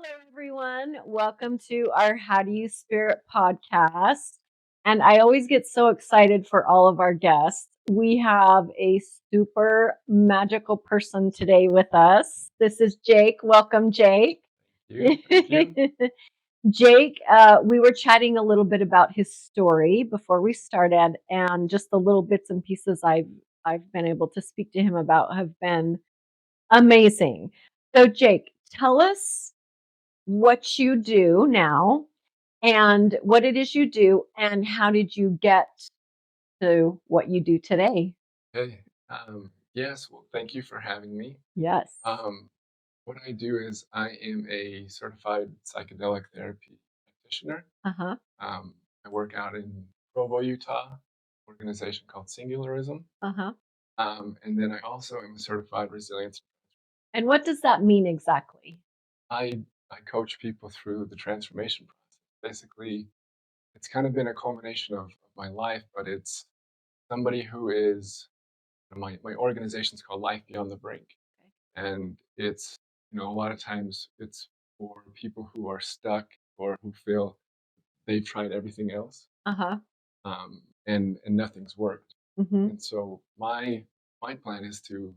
Hello, everyone. Welcome to our How Do You Spirit podcast. And I always get so excited for all of our guests. We have a super magical person today with us. This is Jake. Welcome, Jake. Thank you. Jake, we were chatting a little bit about his story before we started, and just the little bits and pieces I've been able to speak to him about have been amazing. So, Jake, tell us what you do now and what it is you do and how did you get to what you do today? Hey, yes, well, thank you for having me. Yes. Um, what I do is I am a certified psychedelic therapy practitioner. Uh-huh. I work out in Provo, Utah, organization called Singularism. Uh-huh. And then I also am a certified resilience. And what does that mean exactly? I coach people through the transformation process. Basically, it's kind of been a culmination of my life, but it's somebody who is my organization's called Life Beyond the Brink. And it's, a lot of times it's for people who are stuck or who feel they've tried everything else, Uh-huh. and nothing's worked. Mm-hmm. And so my plan is to,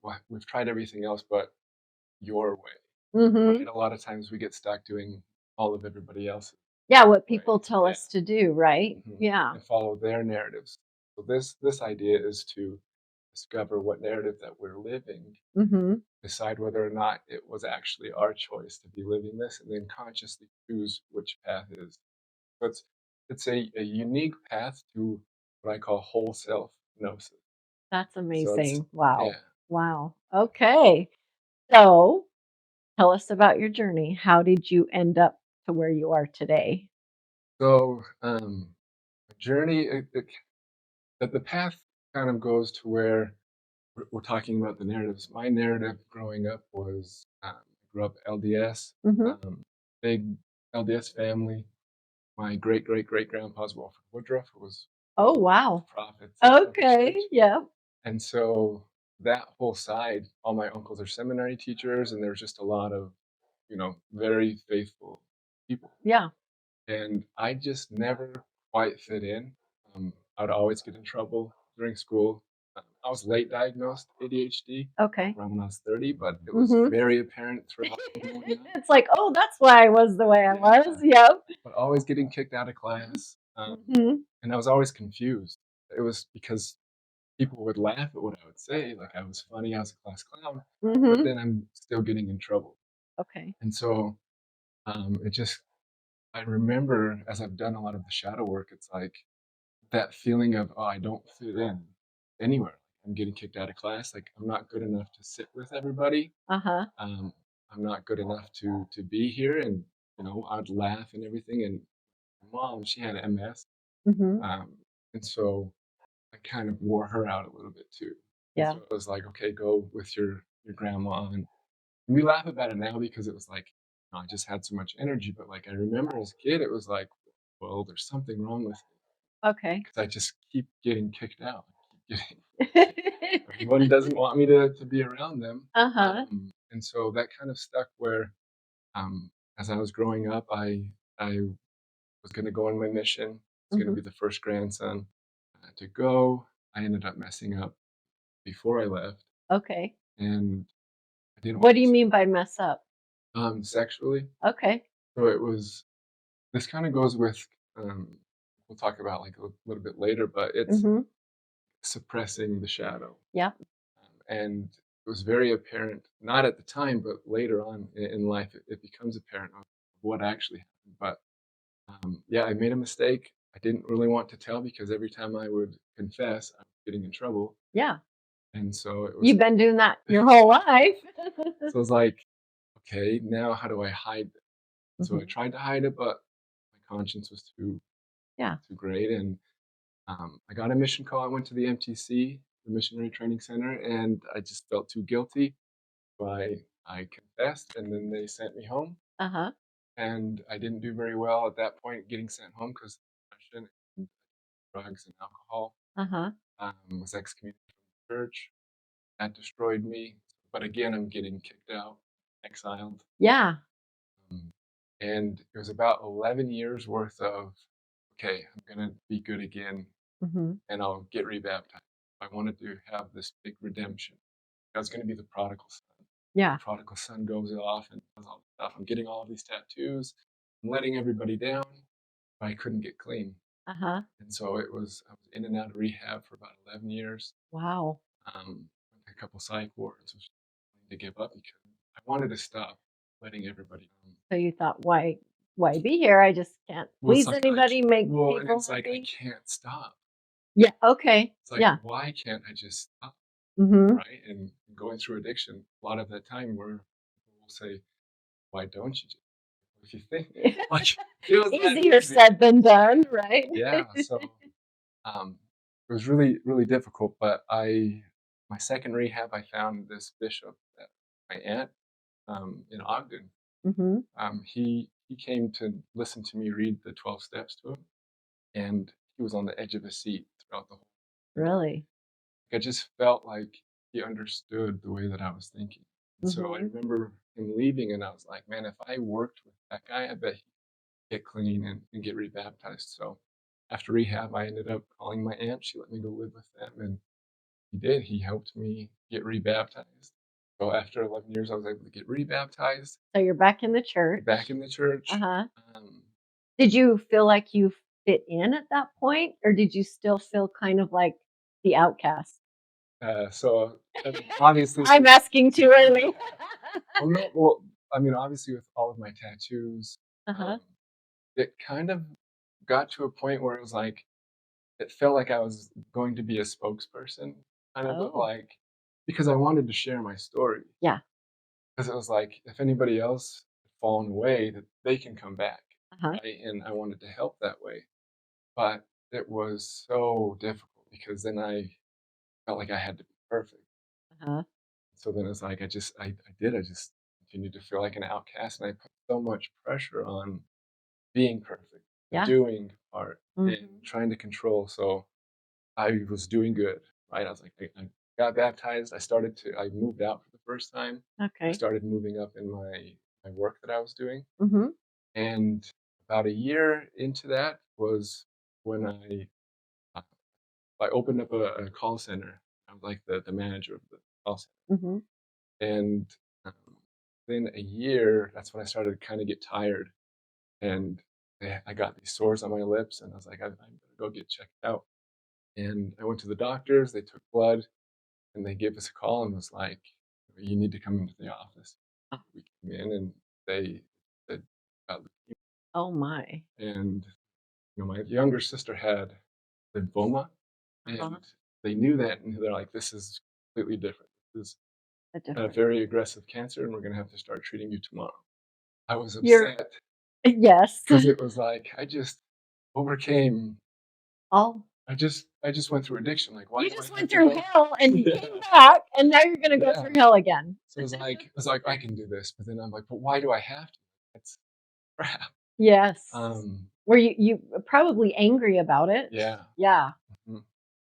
well, we've tried everything else, but your way, Mm-hmm. right? A lot of times we get stuck doing all of everybody else's Yeah, what way. people tell Yeah. us to do, right? Mhm. Yeah. And follow their narratives. So this idea is to discover what narrative that we're living, Mm-hmm. decide whether or not it was actually our choice to be living this, and then consciously choose which path it is. So it's a unique path to what I call whole self gnosis. That's So it's amazing. Wow. yeah. Wow. Okay. So tell us about your journey. How did you end up to where you are today? So journey the path kind of goes to where we're talking about the narratives. My narrative growing up was I grew up LDS, Mm-hmm. big LDS family. My great great great grandpa's Wilford Woodruff, who was one Oh, of the wow. prophets of the Okay. church. Yeah. And so that whole side, all my uncles are seminary teachers, and there's just a lot of, very faithful people. Yeah. And I just never quite fit in. I'd always get in trouble during school. I was late diagnosed ADHD Okay. around when I was 30, but it was Mhm. very apparent throughout growing up. It's like, "Oh, that's why I was the way I was." Yeah, Yep. but always getting kicked out of class. Mhm. And I was always confused. It was because people would laugh at what I would say, like I was funny, I was a class clown, but Mhm. then I'm still getting in trouble. Okay. And so it just, I remember as I've done a lot of the shadow work, it's like that feeling of, oh, I don't fit in anywhere. I'm getting kicked out of class. Like I'm not good enough to sit with everybody. Uh-huh. Um, I'm not good enough to be here. And I'd laugh and everything. And my mom, she had MS, Mhm. um, and so I kind of wore her out a little bit too. And Yeah. so it was like, okay, go with your grandma. And we laugh about it now because it was like, I just had so much energy. But like I remember as a kid, it was like, well, there's something wrong with me Okay. because I just keep getting kicked out. I keep getting, everyone doesn't want me to be around them. Uh-huh. And so that kind of stuck where, as I was growing up, I was going to go on my mission. I was going to Mhm. be the first grandson to go. I ended up messing up before I left, Okay. and I didn't What want do you mean by mess up? sexually. Okay. So it was. This kind of goes with. We'll talk about like a little bit later, but it's Mhm. suppressing the shadow, Yeah. and it was very apparent. Not at the time, but later on in life, it becomes apparent of what actually happened. But yeah, I made a mistake. I didn't really want to tell because every time I would confess, I was getting in trouble, Yeah. and so it was. You've been doing that your whole life. So it's like, okay, now how do I hide this? So I Mhm. tried to hide it, but my conscience was Yeah. too great. And I got a mission call. I went to the MTC, the Missionary Training Center, and I just felt too guilty. So I confessed, and then they sent me home. Uh-huh. And I didn't do very well at that point getting sent home because depression and drugs and alcohol. Uh-huh. Was excommunicated from the church. That destroyed me. But again, I'm getting kicked out, exiled. Yeah. And it was about 11 years worth of, okay, I'm going to be good again Mhm. and I'll get rebaptized. I wanted to have this big redemption. I was going to be the prodigal son. The Yeah. prodigal son goes off and does all this stuff. I'm getting all these tattoos. I'm letting everybody down, but I couldn't get clean. Uh-huh. And so I was in and out of rehab for about 11 years. Wow. A couple psych wards, was to give up because I wanted to stop letting everybody down. So you thought, why be here? I just can't Well, it's please like anybody, make and people it's like I happy. can't stop. Yeah. Okay. It's like, Yeah. why can't I just stop? Mhm. Right? And going through addiction, a lot of the time where people will say, why don't you just? If you think like it was that Easier easy. said than done, right? Yeah. So um it was really, really difficult. But my second rehab, I found this bishop that my aunt in Ogden. Mhm. He came to listen to me read the 12 steps to him, and he was on the edge of his seat throughout the whole thing. Really? I just felt like he understood the way that I was thinking. And so I Mhm. remember him leaving, and I was like, man, if I worked with that guy, I bet he'd get clean and get rebaptized. So after rehab, I ended up calling my aunt. She let me go live with them, and he did. He helped me get rebaptized. So after 11 years, I was able to get rebaptized, So you're back in the back church. in the church. Uh-huh. Um, Did you feel like you fit in at that point, or did you still feel kind of like the outcast? so obviously, I'm asking too early. well, no, well, I mean, obviously, with all of my tattoos, Uh-huh. um, it kind of got to a point where it was like it felt like I was going to be a spokesperson, kind of Oh. like because I wanted to share my story. Yeah. Because it was like if anybody else had fallen away, that they can come back, Uh-huh. right? And I wanted to help that way, but it was so difficult because then I felt like I had to be perfect. Uh-huh. So then it's like I just continued to feel like an outcast, and I put so much pressure on being perfect, Yeah. doing art, and Mhm. trying to control. So I was doing good, right? I was like, I got baptized. I moved out for the first time. I Okay. started moving up in my work that I was doing, Mhm. and about a year into that was when uh, I opened up a call center. I was like the manager of the call center. Mhm. And um, within a year, that's when I started to kind of get tired, and I got these sores on my lips, and I was like, I better go get checked out. And I went to the doctors. They took blood, and they gave us a call and was like, "You need to come into the office." Oh. We came in, and they said, Oh my. and my younger sister had lymphoma, Uh-huh. and they knew that, and they're like, "This is completely different. This is A a different. very aggressive cancer, and we're gonna have to start treating you tomorrow." I was You're upset yes. because it was like I just overcame. All I just went through addiction. Like, why you do I just have went to through go? hell and you Yeah, came back and now you're gonna go yeah. through hell again. So it's like I can do this, but then I'm like, but why do I have to? That's crap. Yes. Um, Were you probably angry about it? yeah. Yeah. Mhm.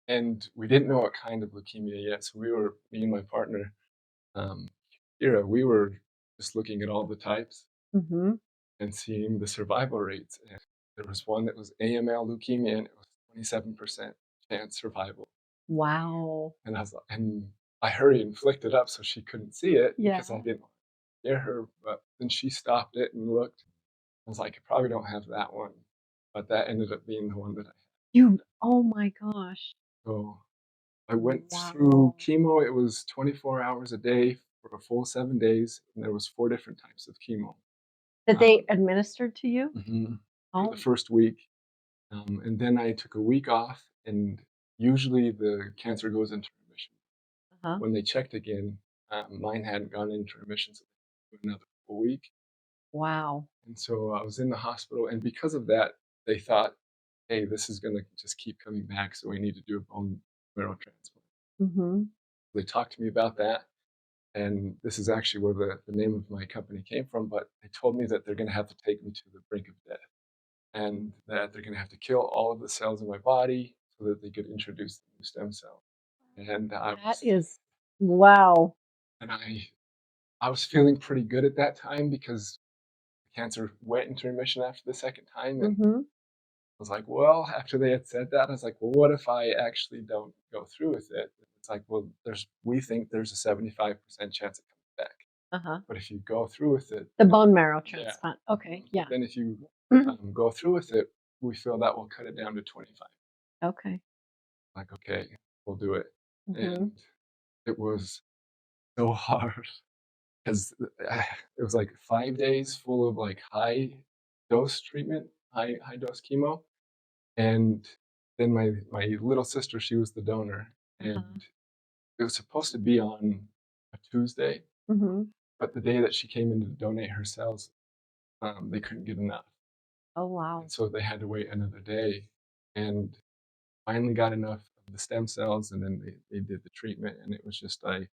And we didn't know what kind of leukemia yet, so me and my partner, um, Ira, we were just looking at all the types Mhm. and seeing the survival rates. And there was one that was AML leukemia, and it was 27% chance survival. Wow. And I hurried and flicked it up so she couldn't see it Yeah. because I didn't want to scare her. But then she stopped it and looked. I was like, I probably don't have that one, but that ended up being the one that I You oh my gosh. had. So I went through Wow. chemo. It was 24 hours a day for a full 7 days, and there was 4 different types of chemo. That they Um, administered to you? for the Oh. first week, and then I took a week off, and usually the cancer goes into remission. Uh-huh. When they checked again, mine hadn't gone into remission, so they took another full week. Wow. And so I was in the hospital, and because of that, they thought, "Hey, this is going to just keep coming back, so we need to do a bone marrow transplant." Mhm. They talked to me about that, and this is actually where the name of my company came from. But they told me that they're going to have to take me to the brink of death, and that they're going to have to kill all of the cells in my body so that they could introduce the new stem cell. And That is wow. and I was feeling pretty good at that time because cancer went into remission after the second time. And Mm-hmm. I was like, well, after they had said that, I was like, well, what if I actually don't go through with it? It's like, well, we think there's a 75% chance it comes back. Uh-huh. But if you go through with it, The bone marrow yeah. transplant. Okay. Yeah. Then if you Mhm. go through with it, we feel that will cut it down to 25. Okay. Like, okay, we'll do it. Mm-hmm. And it was so hard because it was like 5 days full of like high dose treatment, high dose chemo. And then my little sister, she was the donor, Uh-huh. and it was supposed to be on a Tuesday, Mm-hmm. but the day that she came in to donate her cells, they couldn't get enough, Oh, wow. and so they had to wait another day, and finally got enough of the stem cells, and then they did the treatment, and it was just like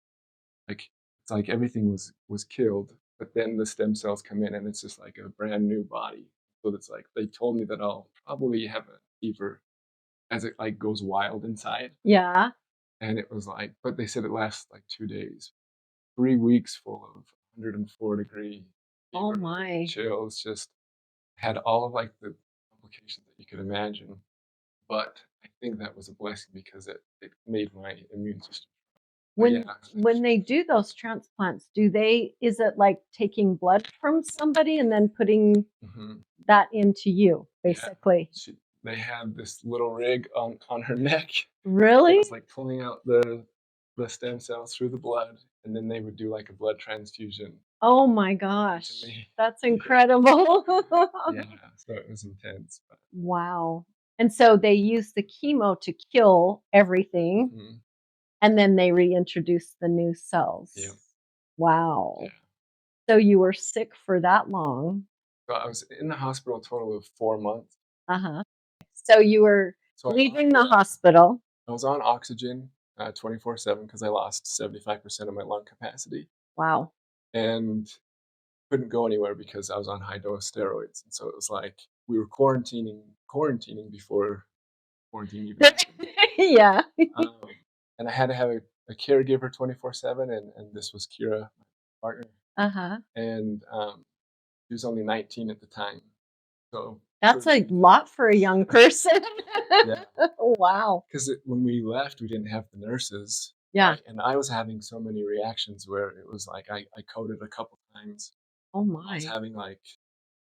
it's like everything was killed, but then the stem cells come in, and it's just like a brand new body. So it's like they told me that I'll probably have a fever as it like goes wild inside. Yeah. And it was like, but they said it lasts like 2 days, 3 weeks full of 104-degree Oh fever, my. chills, just had all of like the complications that you could imagine. But I think that was a blessing because it made my immune system. But When yeah, when they do those transplants, is it like taking blood from somebody and then putting mhm, that into you, yeah. basically? They had this little rig on her neck. It Really? was like pulling out the stem cells through the blood, and then they would do like a blood transfusion Oh my to gosh. me. That's Yeah. incredible. Yeah, so it was intense, but Wow. And so they use the chemo to kill everything, mhm, and then they reintroduce the new cells. yeah, Wow. yeah. So you were sick for that long. So I was in the hospital a total of 4 months. Uh-huh. So you were So I lost, leaving the yeah, hospital. I was on oxygen 24/7 because I lost 75% of my lung capacity Wow. and couldn't go anywhere because I was on high dose steroids. And so it was like we were quarantining before quarantine even happened. Yeah. Um, and I had to have a caregiver 24/7, and this was Kira, my partner, Uh-huh. and she was only 19 at the time. So That's a truly, lot for a young person. yeah, Wow. because when we left, we didn't have the nurses, Yeah. right? And I was having so many reactions where it was like I coded a couple times. Oh I was my. having like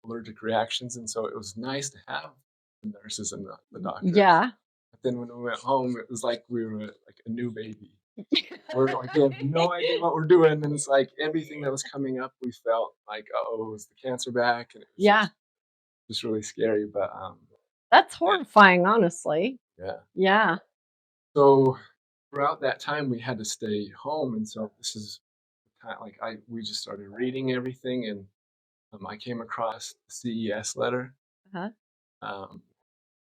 allergic reactions, and so it was nice to have the nurses and the doctors. Yeah. But then when we went home, it was like we were like a new baby. We're like, we have no idea what we're doing, and it's like everything that was coming up, we felt like, oh, was the cancer back? And it was Yeah. just really scary. But That's yeah, horrifying, honestly. yeah. Yeah. So throughout that time, we had to stay home, and so this is kind of like we just started reading everything, and I came across the CES letter. Uh-huh. Um,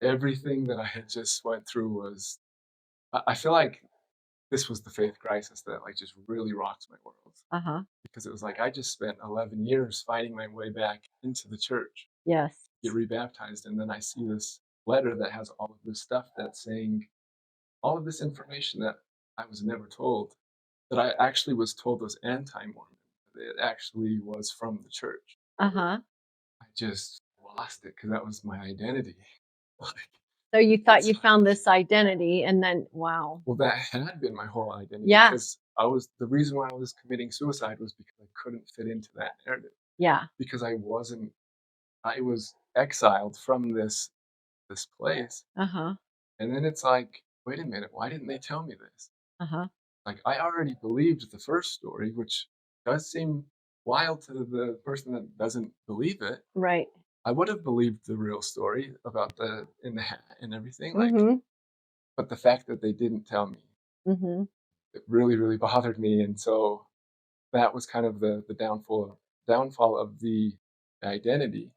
Everything that I had just went through was, I feel like this was the faith crisis that like just really rocks my world Uh-huh. because it was like I just spent 11 years fighting my way back into the church, Yes. get rebaptized, and then I see this letter that has all of this stuff that's saying all of this information that I was never told, that I actually was told was anti-Mormon. It actually was from the church. Uh-huh. I just lost it because that was my identity. Like, So you thought it's you found this identity and then wow. well, that had been my whole identity Yeah. because I was the reason why I was committing suicide was because I couldn't fit into that narrative Yeah. because I was exiled from this place, Uh-huh. and then it's like, wait a minute, why didn't they tell me this? Uh-huh. Like I already believed the first story, which does seem wild to the person that doesn't believe it. Right. I would have believed the real story about the in the hat and everything, like, Mhm. but the fact that they didn't tell me, Mhm. it really, really bothered me, and so that was kind of the downfall of the identity.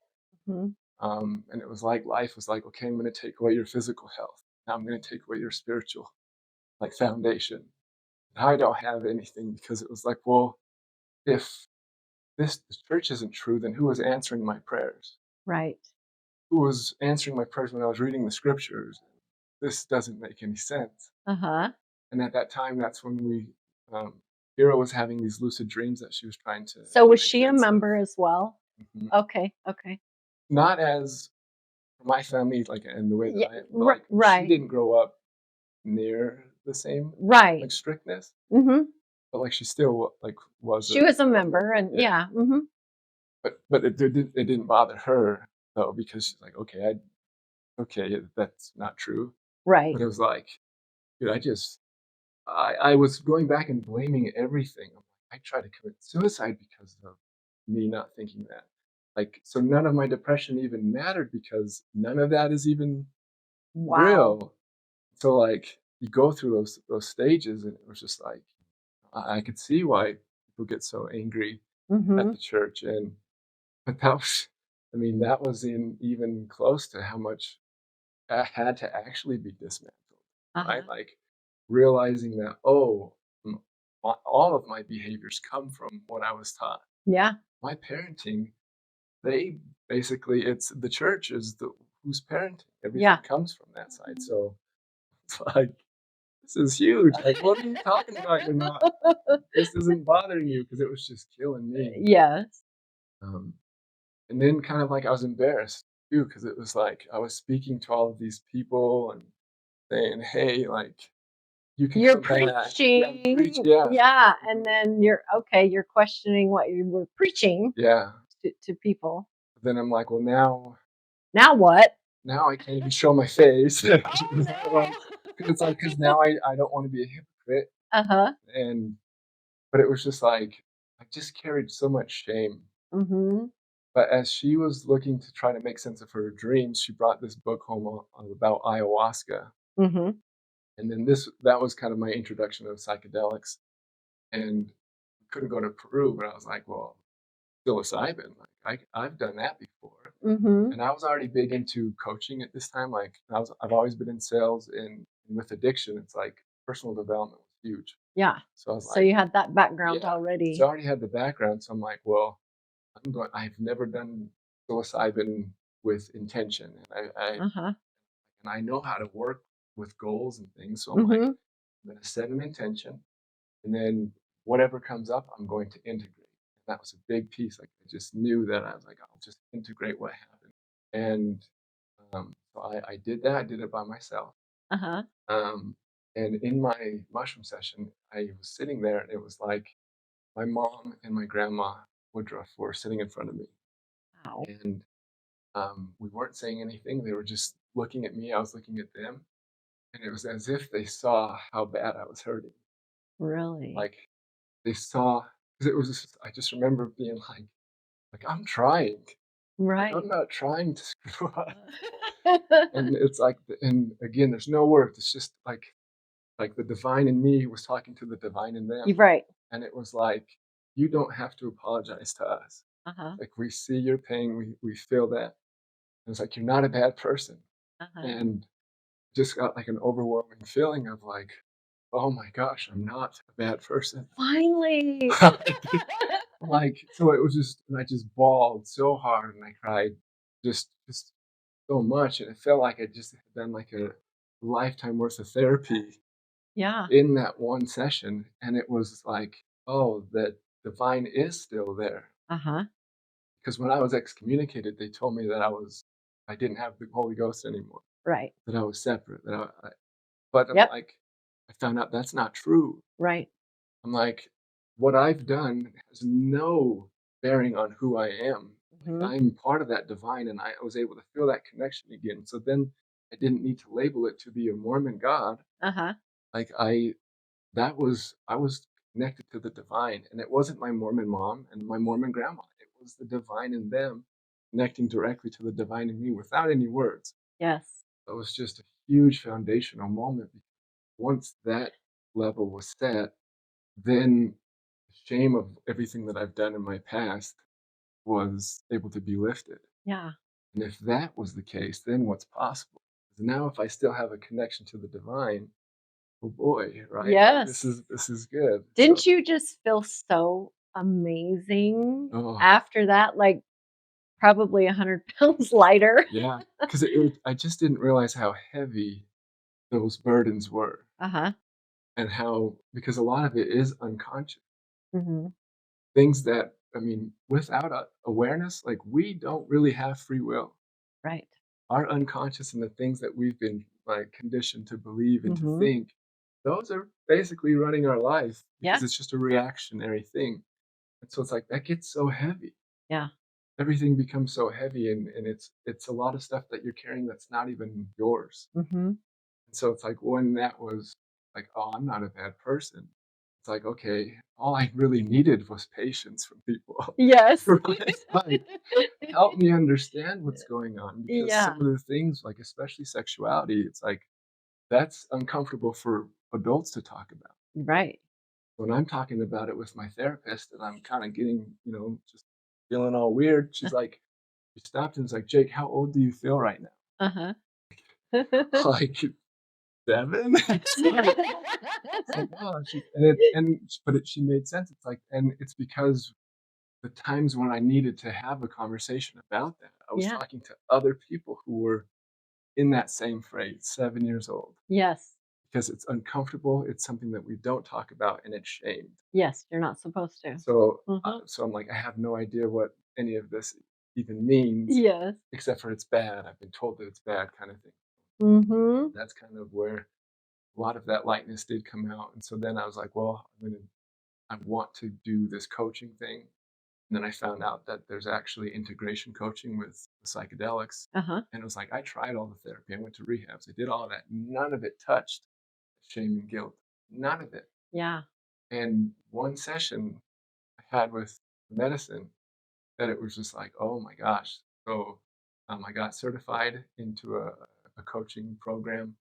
Mhm. And it was like life was like, okay, I'm going to take away your physical health. Now I'm going to take away your spiritual like foundation. Now I don't have anything because it was like, well, if this church isn't true, then who was answering my prayers? Right. Who was answering my prayers when I was reading the scriptures? This doesn't make any sense. Uh-huh. And at that time, that's when Hero was having these lucid dreams that she was trying to So was make she a sense of. member as well? Mhm. Okay, okay. Not as for my family, like, in the way that Yeah, like, she right, didn't grow up near the same, right. like, strictness, Mhm. but, like, she still, like, was She a was a Mormon, member and yeah. yeah, mhm. But it didn't bother her, though, because she's like, "Okay, that's not true." Right. But it was like, dude, I was going back and blaming everything. I tried to commit suicide because of me not thinking that. Like, so none of my depression even mattered because none of that is even Wow. real. So, like, you go through those stages, and it was just like, I could see why people get so angry at Mhm. the church, and but that was, I mean, that was in even close to how much I had to actually be dismantled, right? Uh-huh. Like, realizing that, oh, mm, all of my behaviors come from what I was taught. Yeah. My parenting, they basically, it's the church is the who's parenting. Everything Yeah. comes from that side. So it's like, this is huge. Like, what are you talking about? You're not, this isn't bothering you because it was just killing me. Yes. Um, and then kind of like I was embarrassed too because it was like I was speaking to all of these people and saying, "Hey, like, you can You're come back." Yeah, preach. preaching. Yeah. Yeah, and Mhm. then you're questioning what you were preaching Yeah. to people. Then I'm like, well, Now what? now I can't even show my face. Oh, Like, no. 'cause it's like, because now I don't want to be a hypocrite. Uh-huh. And, but it was just like, I just carried so much shame. Mhm. But as she was looking to try to make sense of her dreams, she brought this book home about ayahuasca. Mhm. And then that was kind of my introduction of psychedelics. And couldn't go to Peru, but I was like, well, psilocybin, like I've done that before. Mhm. And I was already big into coaching at this time. Like, I've always been in sales, and with addiction, it's like personal development was huge. Yeah. So I was So like, you had that background yeah. So I already. already had the background. So I'm like, well, I've never done psilocybin with intention. Uh-huh. And I know how to work with goals and things. So I'm like, Mhm. I'm gonna set an intention, and then whatever comes up, I'm going to integrate. And that was a big piece. Like, I just knew that I was like, I'll just integrate what happened. And so I did that. I did it by myself. Uh-huh. Um, and in my mushroom session, I was sitting there, and it was like my mom and my grandma Woodruff were sitting in front of me, Wow. and we weren't saying anything. They were just looking at me. I was looking at them, and it was as if they saw how bad I was hurting. Really? Like, they saw, because it was. I just remember being like, I'm trying. Like, I'm Right. not trying to screw up. And it's like, and again, there's no words. It's just like the divine in me was talking to the divine in You're them, right. and it was like, you don't have to apologize to us. Uh-huh. Like, we see your pain, we feel that. And it's like, you're not a bad person, Uh-huh. and just got like an overwhelming feeling of like, oh my gosh, I'm not a bad person. Finally. Like, so it was just, and I just bawled so hard, and I cried just so much, and it felt like I just had done like a lifetime worth of therapy Yeah. in that one session, and it was like, oh, that divine is still there. Uh-huh. Because when I was excommunicated, they told me that I didn't have the Holy Ghost anymore, Right. that I was separate, but I'm Yep. like, I found out that's not true. Right. I'm like, what I've done has no bearing on who I am. Like, Mhm. I'm part of that divine, and I was able to feel that connection again. So then I didn't need to label it to be a Mormon God. Uh-huh. Like, I was connected to the divine, and it wasn't my Mormon mom and my Mormon grandma. It was the divine in them connecting directly to the divine in me without any words. Yes. It was just a huge foundational moment. Once that level was set, then the shame of everything that I've done in my past was able to be lifted. Yeah. And if that was the case, then what's possible? 'Cause now if I still have a connection to the divine, oh boy, right? Like, this Yes. is this is good. Didn't So, you just feel so amazing oh after that? Like, probably 100 pounds lighter? yeah, because I just didn't realize how heavy those burdens were, Uh-huh. and how, because a lot of it is unconscious Mhm. things that I mean, without awareness, like we don't really have free will. Right. Our unconscious and the things that we've been like conditioned to believe and to Mhm. think, those are basically running our life Yeah. because it's just a reactionary thing. And so it's like that gets so heavy. Yeah. Everything becomes so heavy and it's a lot of stuff that you're carrying that's not even yours. Mhm. And so it's like when that was like, oh, I'm not a bad person. It's like, okay, all I really needed was patience from people. Yes. It's like, help me understand what's going on because Yeah. some of the things, like especially sexuality, it's like that's uncomfortable for adults to talk about. Right. When I'm talking about it with my therapist and I'm kind of getting, just feeling all weird, she's like, she stopped and was like, Jake, how old do you feel right now? Uh-huh. Like 7? It's like, "Oh," she's and it and but it she made sense. It's like and it's because the times when I needed to have a conversation about that, I was Yeah. talking to other people who were in that same phrase, 7 years old, Yes. because it's uncomfortable, it's something that we don't talk about, and it's shamed. Yes, you're not supposed to. So, Mhm. so I'm like, "I have no idea what any of this even means, Yes. except for it's bad. I've been told that it's bad," kinda thing. Mhm. That's kind of where a lot of that lightness did come out, and so then I was like, "Well, I want to do this coaching thing." And then I found out that there's actually integration coaching with psychedelics. Uh-huh. And it was like, I tried all the therapy. I went to rehabs. I did all that. None of it touched shame and guilt. None of it. Yeah. And one session I had with medicine that it was just like, oh my gosh. So I got certified into a coaching program.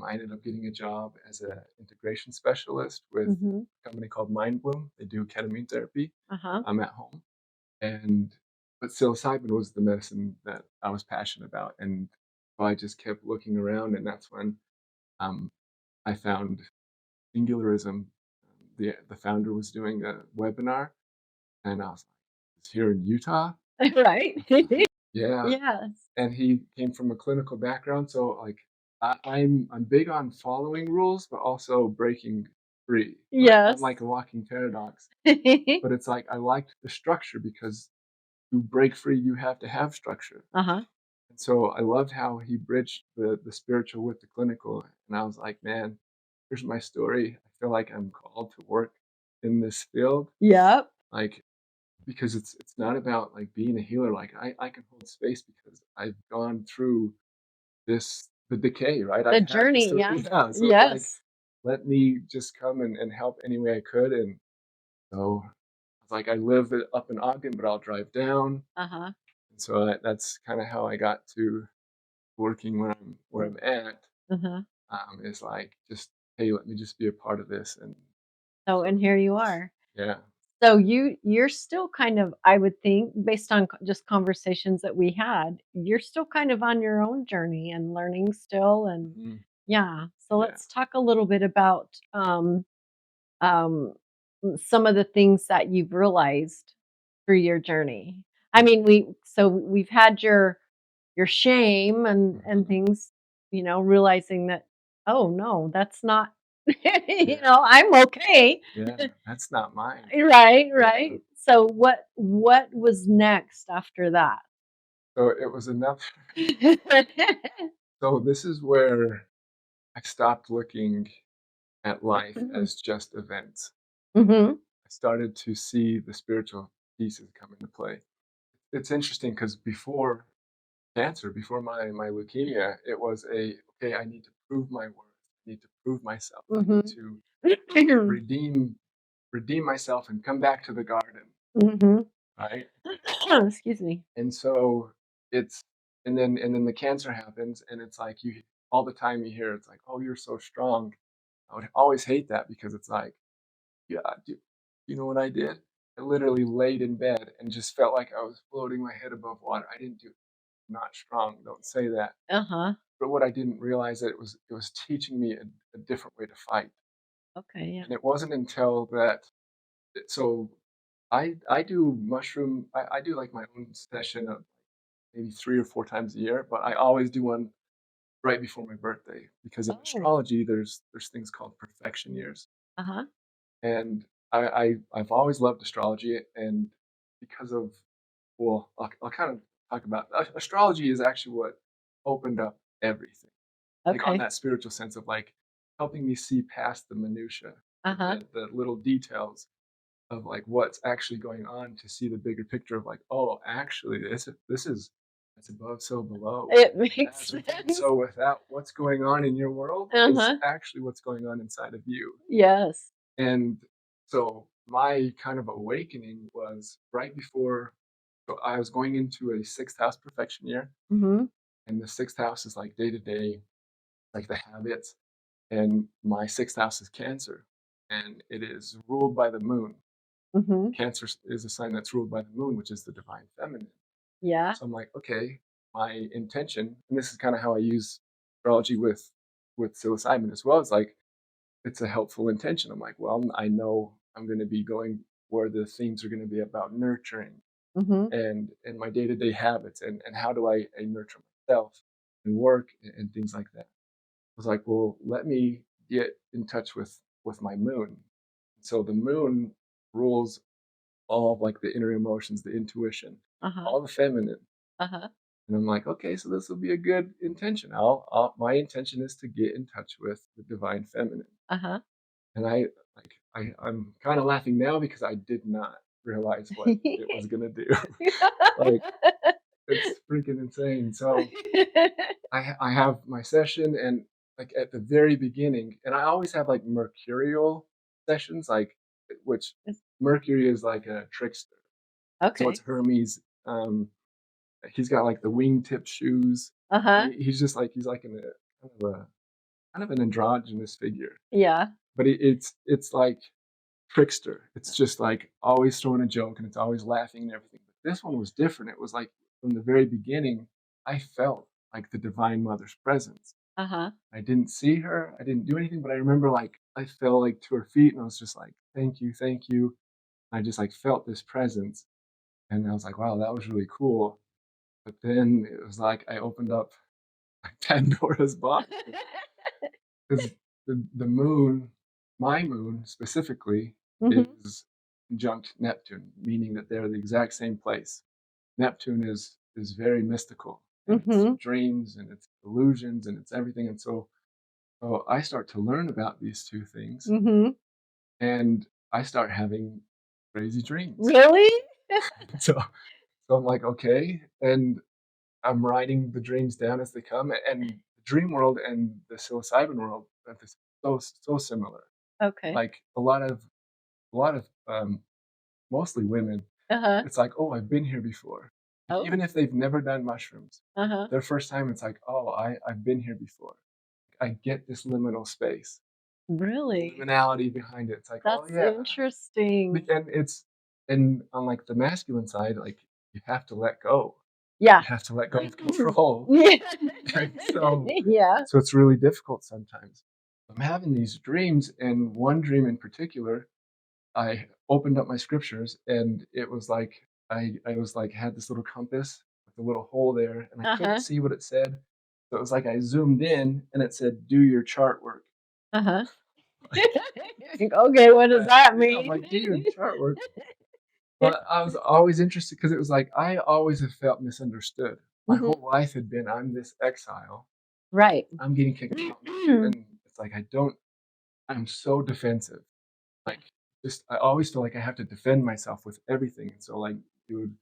I ended up getting a job as an integration specialist with Mhm. a company called Mind Bloom. They do ketamine therapy. Uh-huh. I'm at home. And but psilocybin was the medicine that I was passionate about, and so I just kept looking around, and that's when, um, I found Singularism. The founder was doing a webinar, and I was like, "It's here in Utah?" Right. Yeah, Yes. and he came from a clinical background, so, like, I'm big on following rules, but also breaking free. Like, I'm Yes. like a walking paradox, but it's like I liked the structure because to break free, you have to have structure. Uh-huh. And so I loved how he bridged the spiritual with the clinical. And I was like, man, here's my story. I feel like I'm called to work in this field. Yep. Like, because it's not about like being a healer. Like I can hold space because I've gone through the decay, right? The I've had this journey, yeah. yeah. So it's like, Yes. let me just come and help any way I could. And so it's like I live up in Ogden, but I'll drive down. Uh-huh. And so that's kind of how I got to working where I'm at. Uh-huh. Is like just hey, let me just be a part of this, and So, so and here you are. yeah, So you're still kind of, I would think, based on just conversations that we had, you're still kind of on your own journey and learning still, and mhm, yeah. So yeah, let's talk a little bit about um, some of the things that you've realized through your journey. I mm, mean, we've had your shame and mhm, things, realizing that, oh no, that's not, yeah, I'm okay. yeah. That's not mine. Right, Yeah. right. So what was next after that? So it was enough. So this is where I stopped looking at life as just events. Mhm. I started to see the spiritual pieces come into play. It's interesting because before cancer, before my leukemia, it was okay, I need to prove my worth. I need to prove myself. I need Mhm. to redeem redeem myself and come back to the garden, Mhm. right? Excuse me. And so it's and then the cancer happens and it's like you all the time you hear it's like, "Oh, you're so strong." I would always hate that because it's like, yeah, you know what I did? I literally laid in bed and just felt like I was floating my head above water. I didn't do not strong. Don't say that. Uh-huh. But what I didn't realize that it was teaching me a different way to fight. Okay, yeah. And it wasn't until that so I do I do like my own session of maybe 3 or 4 times a year, but I always do one right before my birthday because in Oh. astrology there's things called perfection years. Uh-huh. And I've always loved astrology and because of, well, I'll kind of talk about astrology is actually what opened up everything, like on Okay. that spiritual sense of like helping me see past the minutia, Uh-huh. the little details of like what's actually going on to see the bigger picture of like, oh, actually, this is that's above, so below. It makes That's within, sense. so without, what's going on in your world is Uh-huh. actually what's going on inside of you. Yes. And so my kind of awakening was right before, so I was going into a sixth house perfection year, Mhm. and the sixth house is like day to day, like the habits. And my sixth house is Cancer, and it is ruled by the moon. Mhm. Cancer is a sign that's ruled by the moon, which is the divine feminine. Yeah. So I'm like, okay, my intention, and this is kind of how I use astrology with psilocybin as well. It's like it's a helpful intention. I'm like, well, I know I'm going to be going where the themes are going to be about nurturing Mhm. and my day to day habits and how do I nurture myself and work and things like that. I was like, well, let me get in touch with my moon. So the moon rules all of like the inner emotions, the intuition, Uh-huh. all the feminine. Uh-huh. And I'm like, okay, so this will be a good intention. My intention is to get in touch with the divine feminine. Uh-huh. And I'm kind of laughing now because I did not realize what it was gonna do. Like it's freaking insane. So I have my session and like at the very beginning, and I always have like mercurial sessions, like which Mercury is like a trickster. So it's Okay. Hermes. He's got like the wingtip shoes. Uh-huh. He's like in a kind of an androgynous figure, Yeah. but it's like trickster. It's just like always throwing a joke and it's always laughing and everything. But this one was different. It was like from the very beginning, I felt like the Divine Mother's presence. Uh-huh. I didn't see her. I didn't do anything, but I remember like I fell like to her feet and I was just like, thank you, thank you. I just like felt this presence. And I was like, wow, that was really cool. But then it was like I opened up Pandora's box because the moon, my moon specifically, Mhm. is conjunct Neptune, meaning that they're the exact same place. Neptune is very mystical and it's Mhm. dreams and it's illusions and it's everything. And so I start to learn about these two things Mhm. and I start having crazy dreams. Really? So I'm like, okay. And I'm writing the dreams down as they come. And the dream world and the psilocybin world are so similar. Okay. Like a lot of mostly women, Uh-huh. it's like, oh, I've been here before. Like, Oh. even if they've never done mushrooms, Uh-huh. their first time, it's like, oh, I've been here before. I get this liminal space, the Really? liminality behind it. It's like, oh That's yeah, interesting. and and on like the masculine side, like you have to let go. Yeah. You have to let go of control. Yeah. And so Yeah. so it's really difficult sometimes. I'm having these dreams, and one dream in particular, I opened up my scriptures and it was like I was like had this little compass with a little hole there and I couldn't Uh-huh. see what it said. So it was like I zoomed in and it said, do your chart work. Uh-huh. Like Okay, what does that yeah, I'm mean? like, do your chart work. But I was always interested because it was like I always have felt misunderstood. My Mhm. whole life had been I'm this exile. Right. I'm getting kicked out. And it's like I'm so defensive. Like just I always feel like I have to defend myself with everything. And so like it would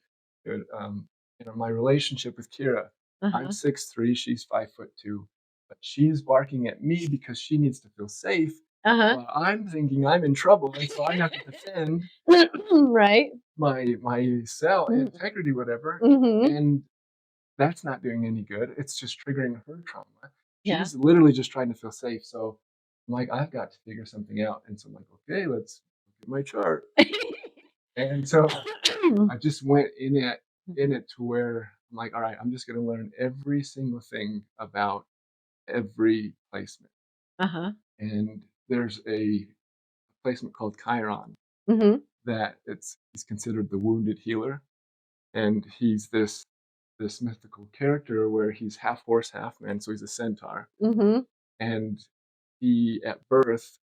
my relationship with Kira, I'm Uh-huh. 6'3", she's 5'2", but she's barking at me because she needs to feel safe. Uh-huh. While I'm thinking I'm in trouble, and so I have to defend Right. my cell Mm. integrity, whatever. Mhm. And that's not doing any good. It's just triggering her trauma. Yeah. She's literally just trying to feel safe. So I'm like, I've got to figure something out. And so I'm like, okay, let's look at my chart. And so I just went in it to where I'm like, all right, I'm just gonna learn every single thing about every placement. Uh-huh. And there's a placement called Chiron Mhm. that he's considered the wounded healer. And he's this mythical character where he's half horse, half man, so he's a centaur. Mhm. And he at birth,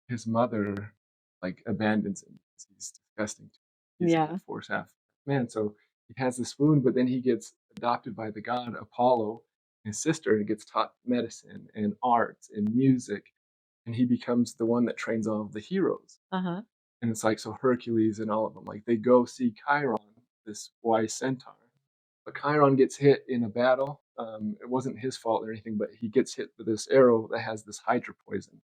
his mother like abandons him 'cause he's disgusting. He's half Yeah. horse, half. man, so he has this wound, but then he gets adopted by the god Apollo, his sister, and gets taught medicine and arts and music, and he becomes the one that trains all of the heroes. Uh-huh. And it's like, so Hercules and all of them, like they go see Chiron, this wise centaur. But Chiron gets hit in a battle. It wasn't his fault or anything, but he gets hit with this arrow that has this hydra poison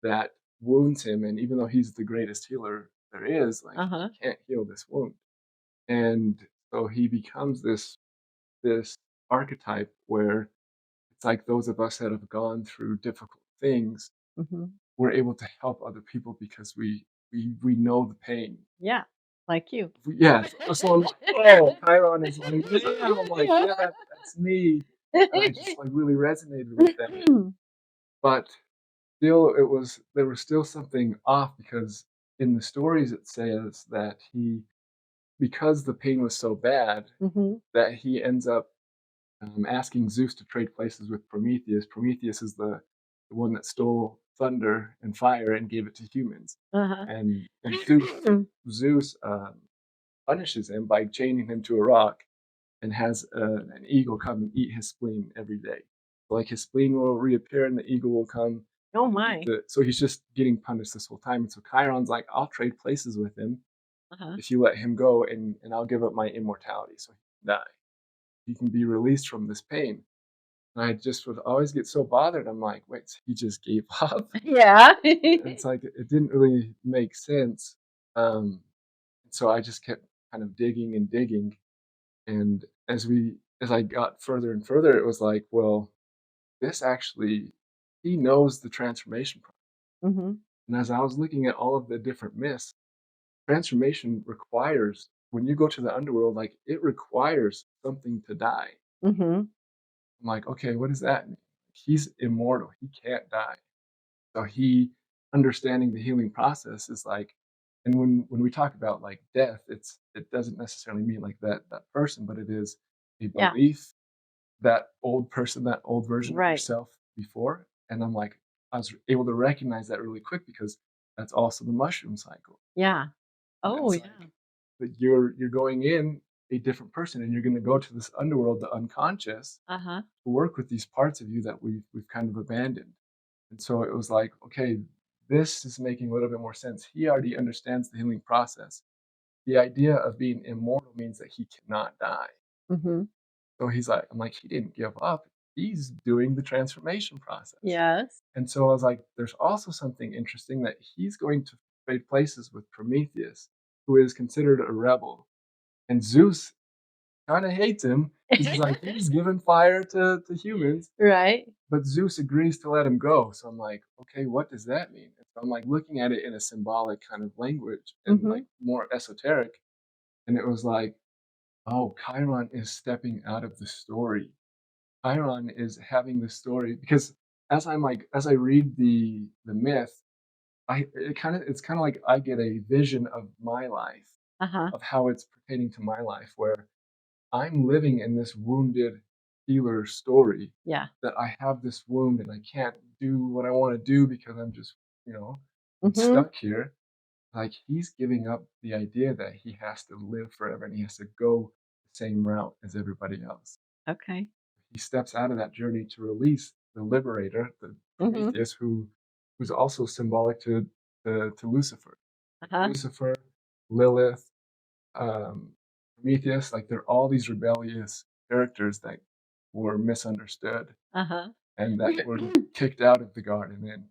that wounds him. And even though he's the greatest healer there is, like Uh-huh. he can't heal this wound. And so he becomes this archetype where it's like those of us that have gone through difficult things, Mhm. we're able to help other people because we know the pain. Yeah, like you. Yeah, so I'm like, oh, Chiron is like, yeah, I'm like, yeah, that's me. And I just like really resonated with that. But still, there was still something off because in the stories it says that because the pain was so bad, Mhm. that he ends up asking Zeus to trade places with Prometheus. Prometheus is the one that stole thunder and fire and gave it to humans. Uh-huh. And Zeus punishes him by chaining him to a rock and has an eagle come and eat his spleen every day. Like his spleen will reappear and the eagle will come. Oh my. So he's just getting punished this whole time. And so Chiron's like, I'll trade places with him Uh-huh. if you let him go, and I'll give up my immortality so he can die. He can be released from this pain. And I just would always get so bothered. I'm like, wait, so he just gave up? Yeah. And it's like it didn't really make sense. So I just kept kind of digging and digging. And as I got further and further, it was like, well, this actually, he knows the transformation process. Mhm. And as I was looking at all of the different myths, transformation requires, when you go to the underworld, like it requires something to die. Mhm. I'm like, okay, what does that mean? He's immortal. He can't die. So he understanding the healing process is like, and when we talk about like death, it doesn't necessarily mean like that person, but it is a Yeah. belief, that old person, that old version of Right. yourself before. And I'm like, I was able to recognize that really quick because that's also the mushroom cycle. Yeah. And Oh, it's yeah. like that you're going in a different person and you're going to go to this underworld, the unconscious, Uh-huh. to work with these parts of you that we've kind of abandoned. And so it was like, okay, this is making a little bit more sense. He already understands the healing process. The idea of being immortal means that he cannot die. Mhm. So he's like, I'm like, he didn't give up. He's doing the transformation process. Yes. And so I was like, there's also something interesting that he's going to trade places with Prometheus, who is considered a rebel. And Zeus kind of hates him because he's like, he's giving fire to humans. Right. But Zeus agrees to let him go. So I'm like, okay, what does that mean? And so I'm like looking at it in a symbolic kind of language and like Mhm. more esoteric. And it was like, oh, Chiron is stepping out of the story. Chiron is having the story because as I read the myth, it's kind of like I get a vision of my life, Uh-huh. of how it's pertaining to my life, where I'm living in this wounded healer story, Yeah. that I have this wound and I can't do what I want to do because I'm just, you know, I'm Mhm. stuck here. Like he's giving up the idea that he has to live forever and he has to go the same route as everybody else. Okay. He steps out of that journey to release the liberator, the Mhm. Prometheus, who's also symbolic to Lucifer. Uh-huh. Lucifer, Lilith, Prometheus, like they're all these rebellious characters that were misunderstood Uh-huh. and that were kicked out of the garden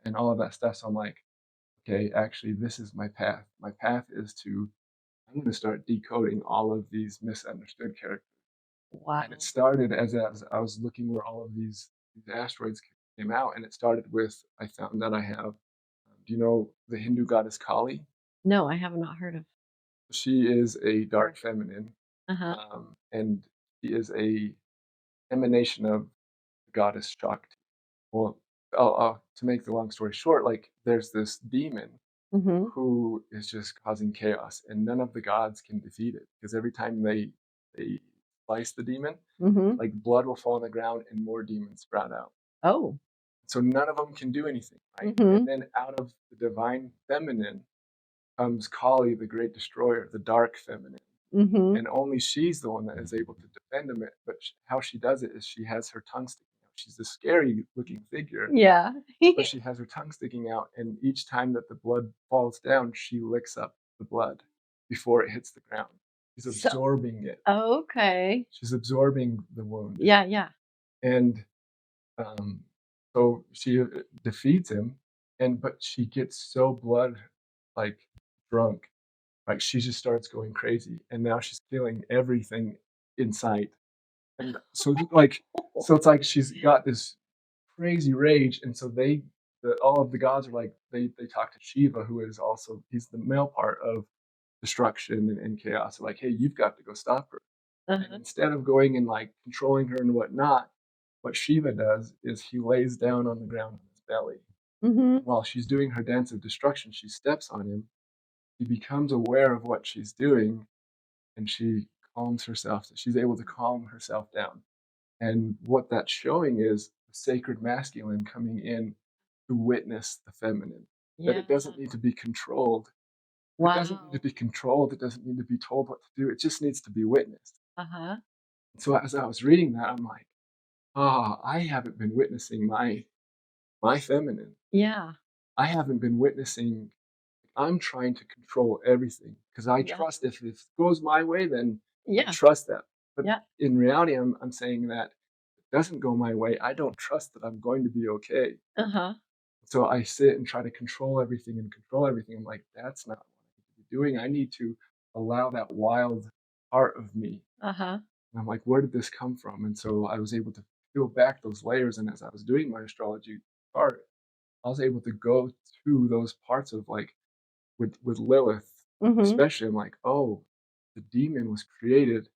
and all of that stuff. So I'm like, okay, actually, this is my path. My path is to I'm going to start decoding all of these misunderstood characters. Wow. And it started as I was looking where all of these asteroids came out, and it started with I found that I have. Do you know the Hindu goddess Kali? No, I have not heard of She is a her. dark feminine, Uh-huh. and she is a emanation of the goddess Shakti. Well, to make the long story short, like there's this demon Mhm. who is just causing chaos, and none of the gods can defeat it because every time they slice the demon, Mhm. like blood will fall on the ground and more demons sprout out. Oh. So none of them can do anything, right? And Mhm. then out of the divine feminine comes Kali, the great destroyer, the dark feminine. Mhm. and only she's the one that is able to defend him. But how she does it is she has her tongue sticking out. She's a scary looking figure, Yeah. but she has her tongue sticking out, and each time that the blood falls down, she licks up the blood before it hits the ground. She's So absorbing it. okay. She's absorbing the wound, Yeah, yeah. and um, so she defeats him, and but she gets so blood like drunk, like she just starts going crazy, and now she's killing everything in sight. And so it's like she's got this crazy rage, and so all of the gods are like they talk to Shiva, who is also he's the male part of destruction and chaos. They're like, hey, you've got to go stop her. And Uh-huh. instead of going and like controlling her and whatnot, what Shiva does is he lays down on the ground on his belly. Mhm. And while she's doing her dance of destruction, she steps on him. He becomes aware of what she's doing, and she calms herself. She's able to calm herself down. And what that's showing is the sacred masculine coming in to witness the feminine. That Yeah. it doesn't need to be controlled. It doesn't need to Wow. be controlled. It doesn't need to be told what to do. It just needs to be witnessed. Uh-huh. So as I was reading that, I'm like, ah, I haven't been witnessing my feminine. Yeah. I haven't been witnessing. I'm trying to control everything because I Yeah. trust if it goes my way, then I Yeah. trust that. But Yeah. in reality, I'm saying that if it doesn't go my way, I don't trust that I'm going to be okay. Uh-huh. So I sit and try to control everything and control everything. I'm like, that's not what I need to be doing. I need to allow that wild part of me. Uh-huh. And I'm like, where did this come from? And so I was able to peel back those layers. And as I was doing my astrology chart, I was able to go to those parts of like with Lilith, Mhm. especially. I'm like, oh, the demon was created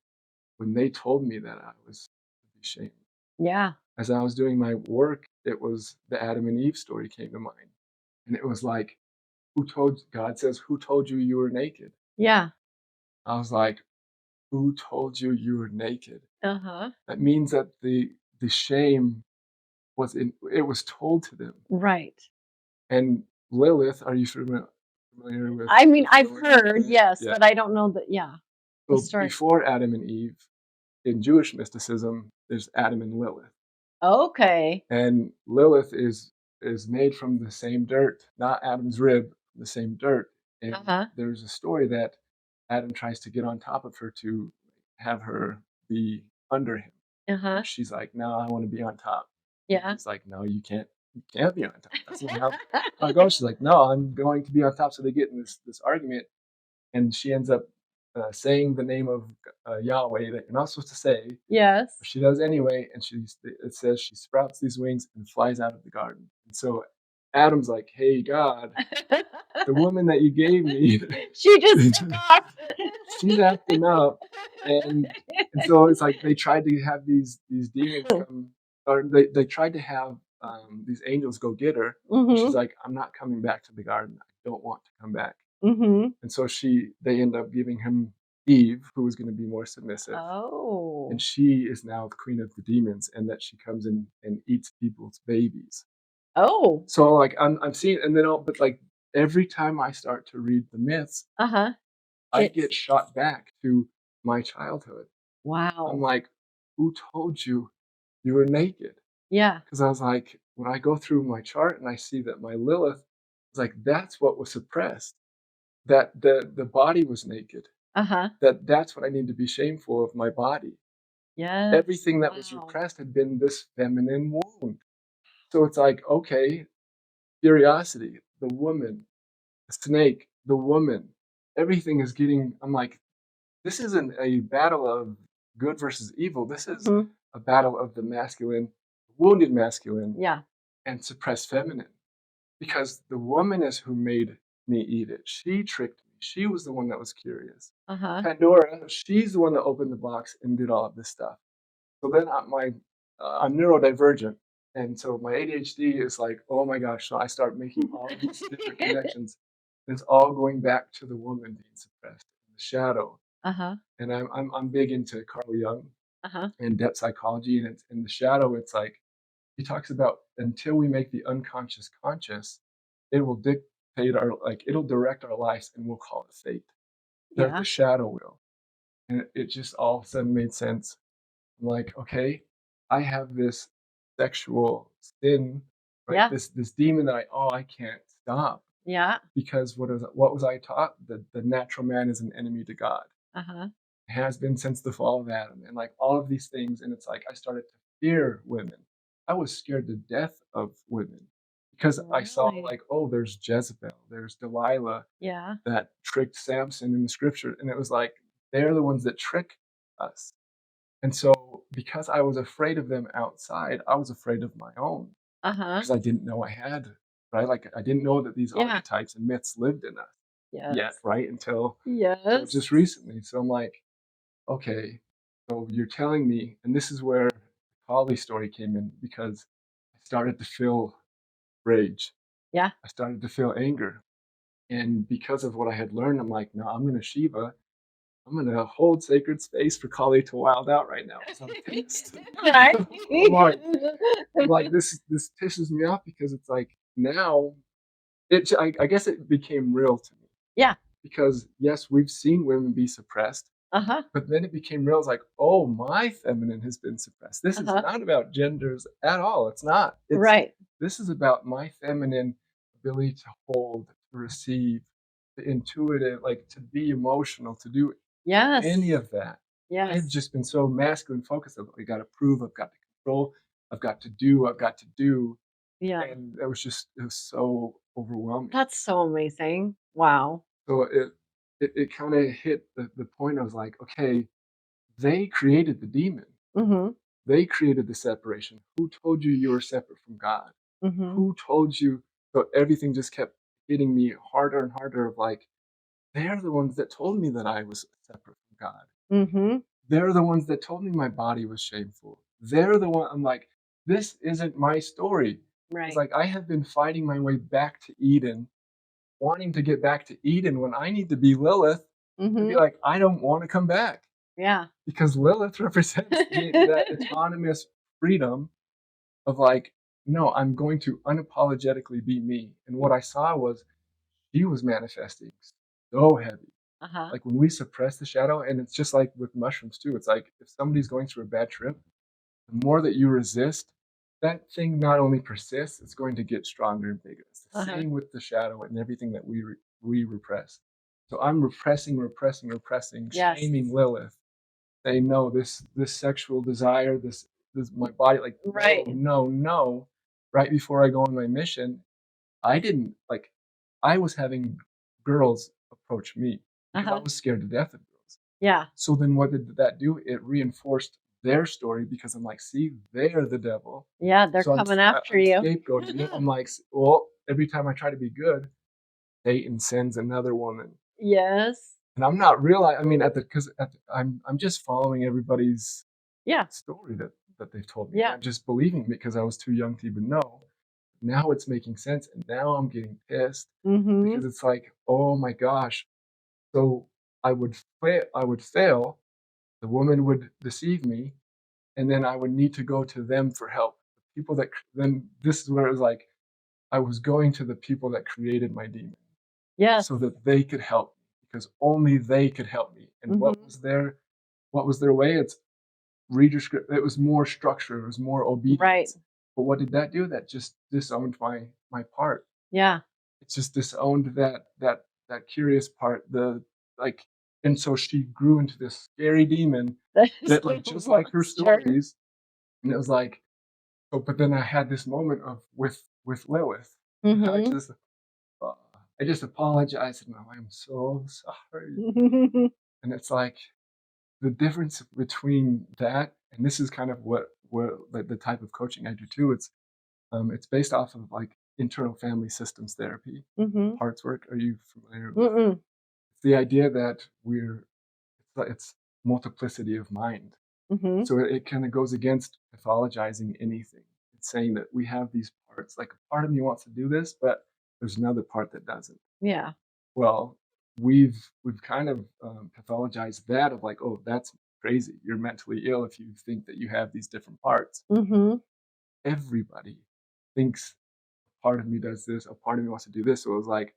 when they told me that I was to be shamed. Yeah. As I was doing my work, it was the Adam and Eve story came to mind. And it was like, who told God says, who told you you were naked? Yeah. I was like, who told you you were naked? Uh-huh. That means that the shame it was told to them. Right. And Lilith, are you familiar I mean, with I've Lilith? heard, yes, Yeah. but I don't know that yeah, the So story. before Adam and Eve, in Jewish mysticism, there's Adam and Lilith. Okay. And Lilith is made from the same dirt, not Adam's rib, the same dirt. And Uh-huh. there's a story that Adam tries to get on top of her to have her be under him. Uh-huh. And she's like, no, I want to be on top. And Yeah. he's like, no, you can't be on top. That's not how it goes. She's like, no, I'm going to be on top. So they get in this argument, and she ends up saying the name of Yahweh that you're not supposed to say. Yes. She does anyway, and it says she sprouts these wings and flies out of the garden. And so Adam's like, "Hey God, the woman that you gave me, She just took off. she's acting up." And so it's like they tried to have these demons come, or they tried to have these angels go get her. And she's Mhm. like, "I'm not coming back to the garden. I don't want to come back." Mhm. And so they end up giving him Eve, who was going to be more submissive. And Oh. she is now the queen of the demons, and that she comes in and eats people's babies. Oh. So like I'm seeing, and then but like every time I start to read the myths, Uh-huh. I It's get shot back to my childhood. I'm wow. like, who told you you were naked? Yeah. Because I was like, when I go through my chart and I see that my Lilith is like, that's what was suppressed. That the body was naked. Uh-huh. That's what I need to be shameful of my body. Yes. Everything that was Wow. repressed had been this feminine wound. So it's like, okay, curiosity, the woman, the snake, the woman, everything is getting. I'm like, this isn't a battle of good versus evil. This is Mhm. a battle of the masculine, wounded masculine, Yeah. and suppressed feminine. Because the woman is who made me eat it. She tricked me. She was the one that was curious. Uh-huh. Pandora, she's the one that opened the box and did all of this stuff. So then I'm neurodivergent, and so my ADHD is like, oh my gosh! So I start making all of these different connections. And it's all going back to the woman being suppressed, the shadow. Uh-huh. And I'm big into Carl Jung Uh-huh. and depth psychology, and it's in the shadow. It's like he talks about until we make the unconscious conscious, it will dictate our it'll direct our lives, and we'll call it fate. The Yeah. shadow will. and it just all of a sudden made sense. I'm like, okay, I have this sexual sin, right? Yeah. This demon that I can't stop Yeah. because what was I taught? That the natural man is an enemy to God. Uh-huh. Has been since the fall of Adam, and like all of these things. And it's like I started to fear women. I was scared to death of women because I saw Really? like, oh, there's Jezebel, there's Delilah Yeah. that tricked Samson in the scripture, and it was like they're the ones that trick us. And so because I was afraid of them outside, I was afraid of my own Uh-huh. because I didn't know I had, right? Like I didn't know that these Yeah. archetypes and myths lived in us yet, Yes. right? Until Yes. just recently. So I'm like, okay, so you're telling me, and this is where the Holly story came in because I started to feel rage. Yeah. I started to feel anger. And because of what I had learned, I'm like, no, I'm going to Shiva. I'm going to hold sacred space for Kali to wild out right now because I'm pissed. Right. I'm like, this pisses me off because it's like now I guess it became real to me Yeah. because yes, we've seen women be suppressed. Uh-huh. But then it became real. It's like, oh, my feminine has been suppressed. This is Uh-huh. not about genders at all. It's not. Right. This is about my feminine ability to hold, to receive, to intuitive, like to be emotional, to do any Yes. of that. I've Yes. just been so masculine focused. I got to prove. I've got to control. I've got to do. I've got to do. Yeah. And it was so overwhelming. That's so amazing. Wow. So it kind of hit the point. I was like, okay, they created the demon. Mhm. They created the separation. Who told you you were separate from God? Mhm. Who told you? So everything just kept hitting me harder and harder of like, they're the ones that told me that I was separate from God. Mhm. They're the ones that told me my body was shameful. They're the one I'm like, this isn't my story. It's Right. like I have been fighting my way back to Eden, wanting to get back to Eden when I need to be Lilith and be Mhm. like, I don't want to come back. Yeah. Because Lilith represents that autonomous freedom of like, no, I'm going to unapologetically be me. And what I saw was she was manifesting so heavy. Uh-huh. Like when we suppress the shadow, and it's just like with mushrooms too. It's like if somebody's going through a bad trip, the more that you resist, that thing not only persists, it's going to get stronger and bigger. It's the Uh-huh. same with the shadow and everything that we repress. So I'm repressing, Yes. shaming Lilith, saying no, this sexual desire, this my body, like no, Right. no, no. Right before I go on my mission, I didn't like. I was having girls approach me because I Uh-huh. was scared to death of girls. Yeah. So then what did that do? It reinforced their story because I'm like, see, they're the devil. Yeah, they're So coming after I'm you. scapegoating them. I'm like, well, every time I try to be good, Satan sends another woman. Yes. And I'm not realizing. I mean, I'm just following everybody's Yeah. story that they've told me, and Yeah. I'm just believing because I was too young to even know. Now it's making sense, and now I'm getting pissed Mhm. because it's like, oh my gosh. So I would fail. The woman would deceive me, and then I would need to go to them for help. The people that then this is where it was like I was going to the people that created my demon Yes. so that they could help me because only they could help me. And Mhm. what was their way? It's reader script. It was more structure. It was more Right. obedience. But what did that do? That just disowned my part. Yeah. It just disowned that curious part. The like, and so she grew into this scary demon That's that the like just like her monster. stories. And it was like, oh, but then I had this moment of with Lilith. I Mhm. just uh, I just apologized and I'm so sorry. And it's like the difference between that and this is kind of what like the type of coaching I do too. It's based off of like internal family systems therapy, Mhm. parts work. Are you familiar with? Mm-mm. It's the idea that it's multiplicity of mind. Mhm. So it kind of goes against pathologizing anything. It's saying that we have these parts. Like a part of me wants to do this, but there's another part that doesn't. Yeah. Well, we've kind of pathologized that of like, oh, that's crazy. You're mentally ill if you think that you have these different parts. Mhm. Everybody thinks a part of me does this, a part of me wants to do this. So it was like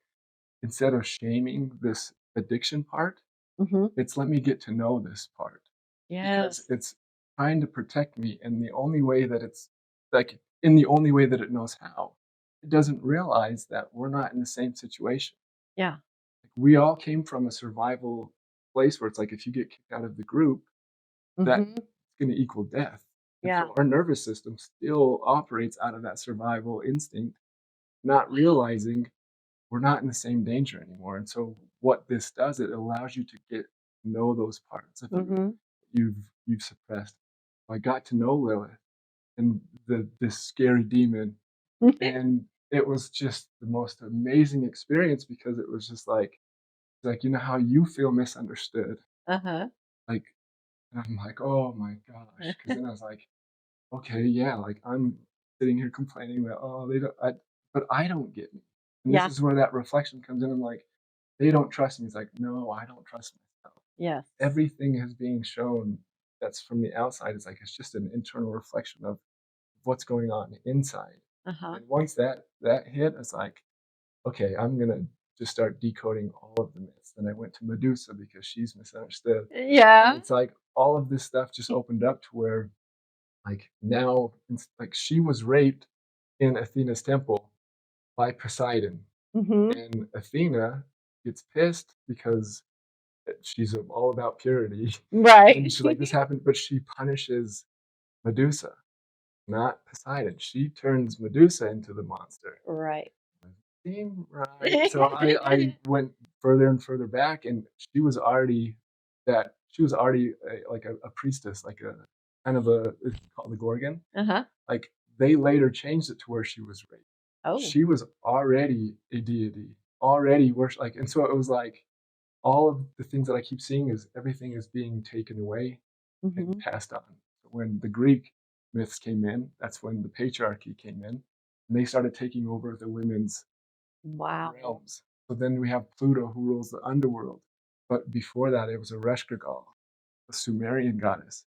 instead of shaming this addiction part, Mhm. It's let me get to know this part because Yes. it's trying to protect me in the only way that it's like in the only way that it knows how. It doesn't realize that we're not in the same situation. Yeah. Like, we all came from a survival place where it's like if you get kicked out of the group, that's Mhm. going to equal death. And Yeah. so our nervous system still operates out of that survival instinct, not realizing we're not in the same danger anymore. And so what this does, it allows you to get to know those parts of you Mhm. you've suppressed. I got to know Lilith and this scary demon, and it was just the most amazing experience because it was just like you know how you feel misunderstood, Uh-huh. like, and I'm like, oh my gosh, because then I was like, okay, yeah, like I'm sitting here complaining that oh they don't, but I don't get me, and this Yeah. is where that reflection comes in. I'm like, they don't trust me. It's like, no, I don't trust myself. Yes. Everything is being shown that's from the outside. It's like it's just an internal reflection of what's going on inside. Uh-huh. And once that hit, it's like, okay, I'm gonna just start decoding all of the myths. And I went to Medusa because she's misunderstood. And Yeah. it's like all of this stuff just opened up to where like now like she was raped in Athena's temple by Poseidon. Mhm. And Athena gets pissed because she's all about purity. And Right. she's like, this happened, but she punishes Medusa, not Poseidon. She turns Medusa into the monster. Right. Seem right. So I went further and further back, and she was already like a priestess, like a kind of a it's called the Gorgon. Uh-huh. Like they later changed it to where she was raped. Oh. She was already a deity, already worship like, and so it was like all of the things that I keep seeing is everything is being taken away and Mhm. passed on. When the Greek myths came in, that's when the patriarchy came in, and they started taking over the women's Wow. realms. So then we have Pluto who rules the underworld. But before that, it was Ereshkigal, a Sumerian goddess.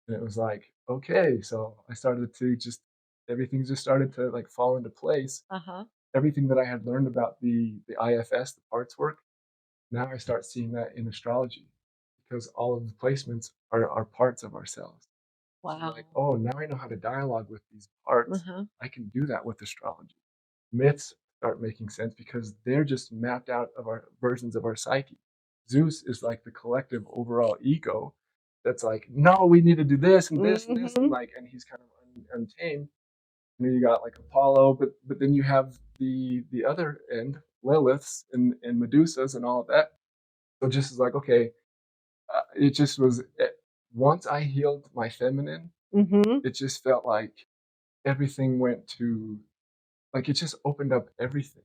And it was like, okay, so I started to just everything just started to like fall into place. Uh-huh. Everything that I had learned about the IFS, the parts work, now I start seeing that in astrology because all of the placements are parts of ourselves. So I'm like, Wow. oh, now I know how to dialogue with these parts. Uh-huh. I can do that with astrology. Myths start making sense because they're just mapped out of our versions of our psyche. Zeus is like the collective overall ego that's like, no, we need to do this and this and this and Mhm. like, and he's kind of untamed. And then you got like Apollo, but then you have the other end, Liliths and Medusas and all of that. So just as like, okay, it just was. Once I healed my feminine, Mhm. it just felt like everything went to like it just opened up everything.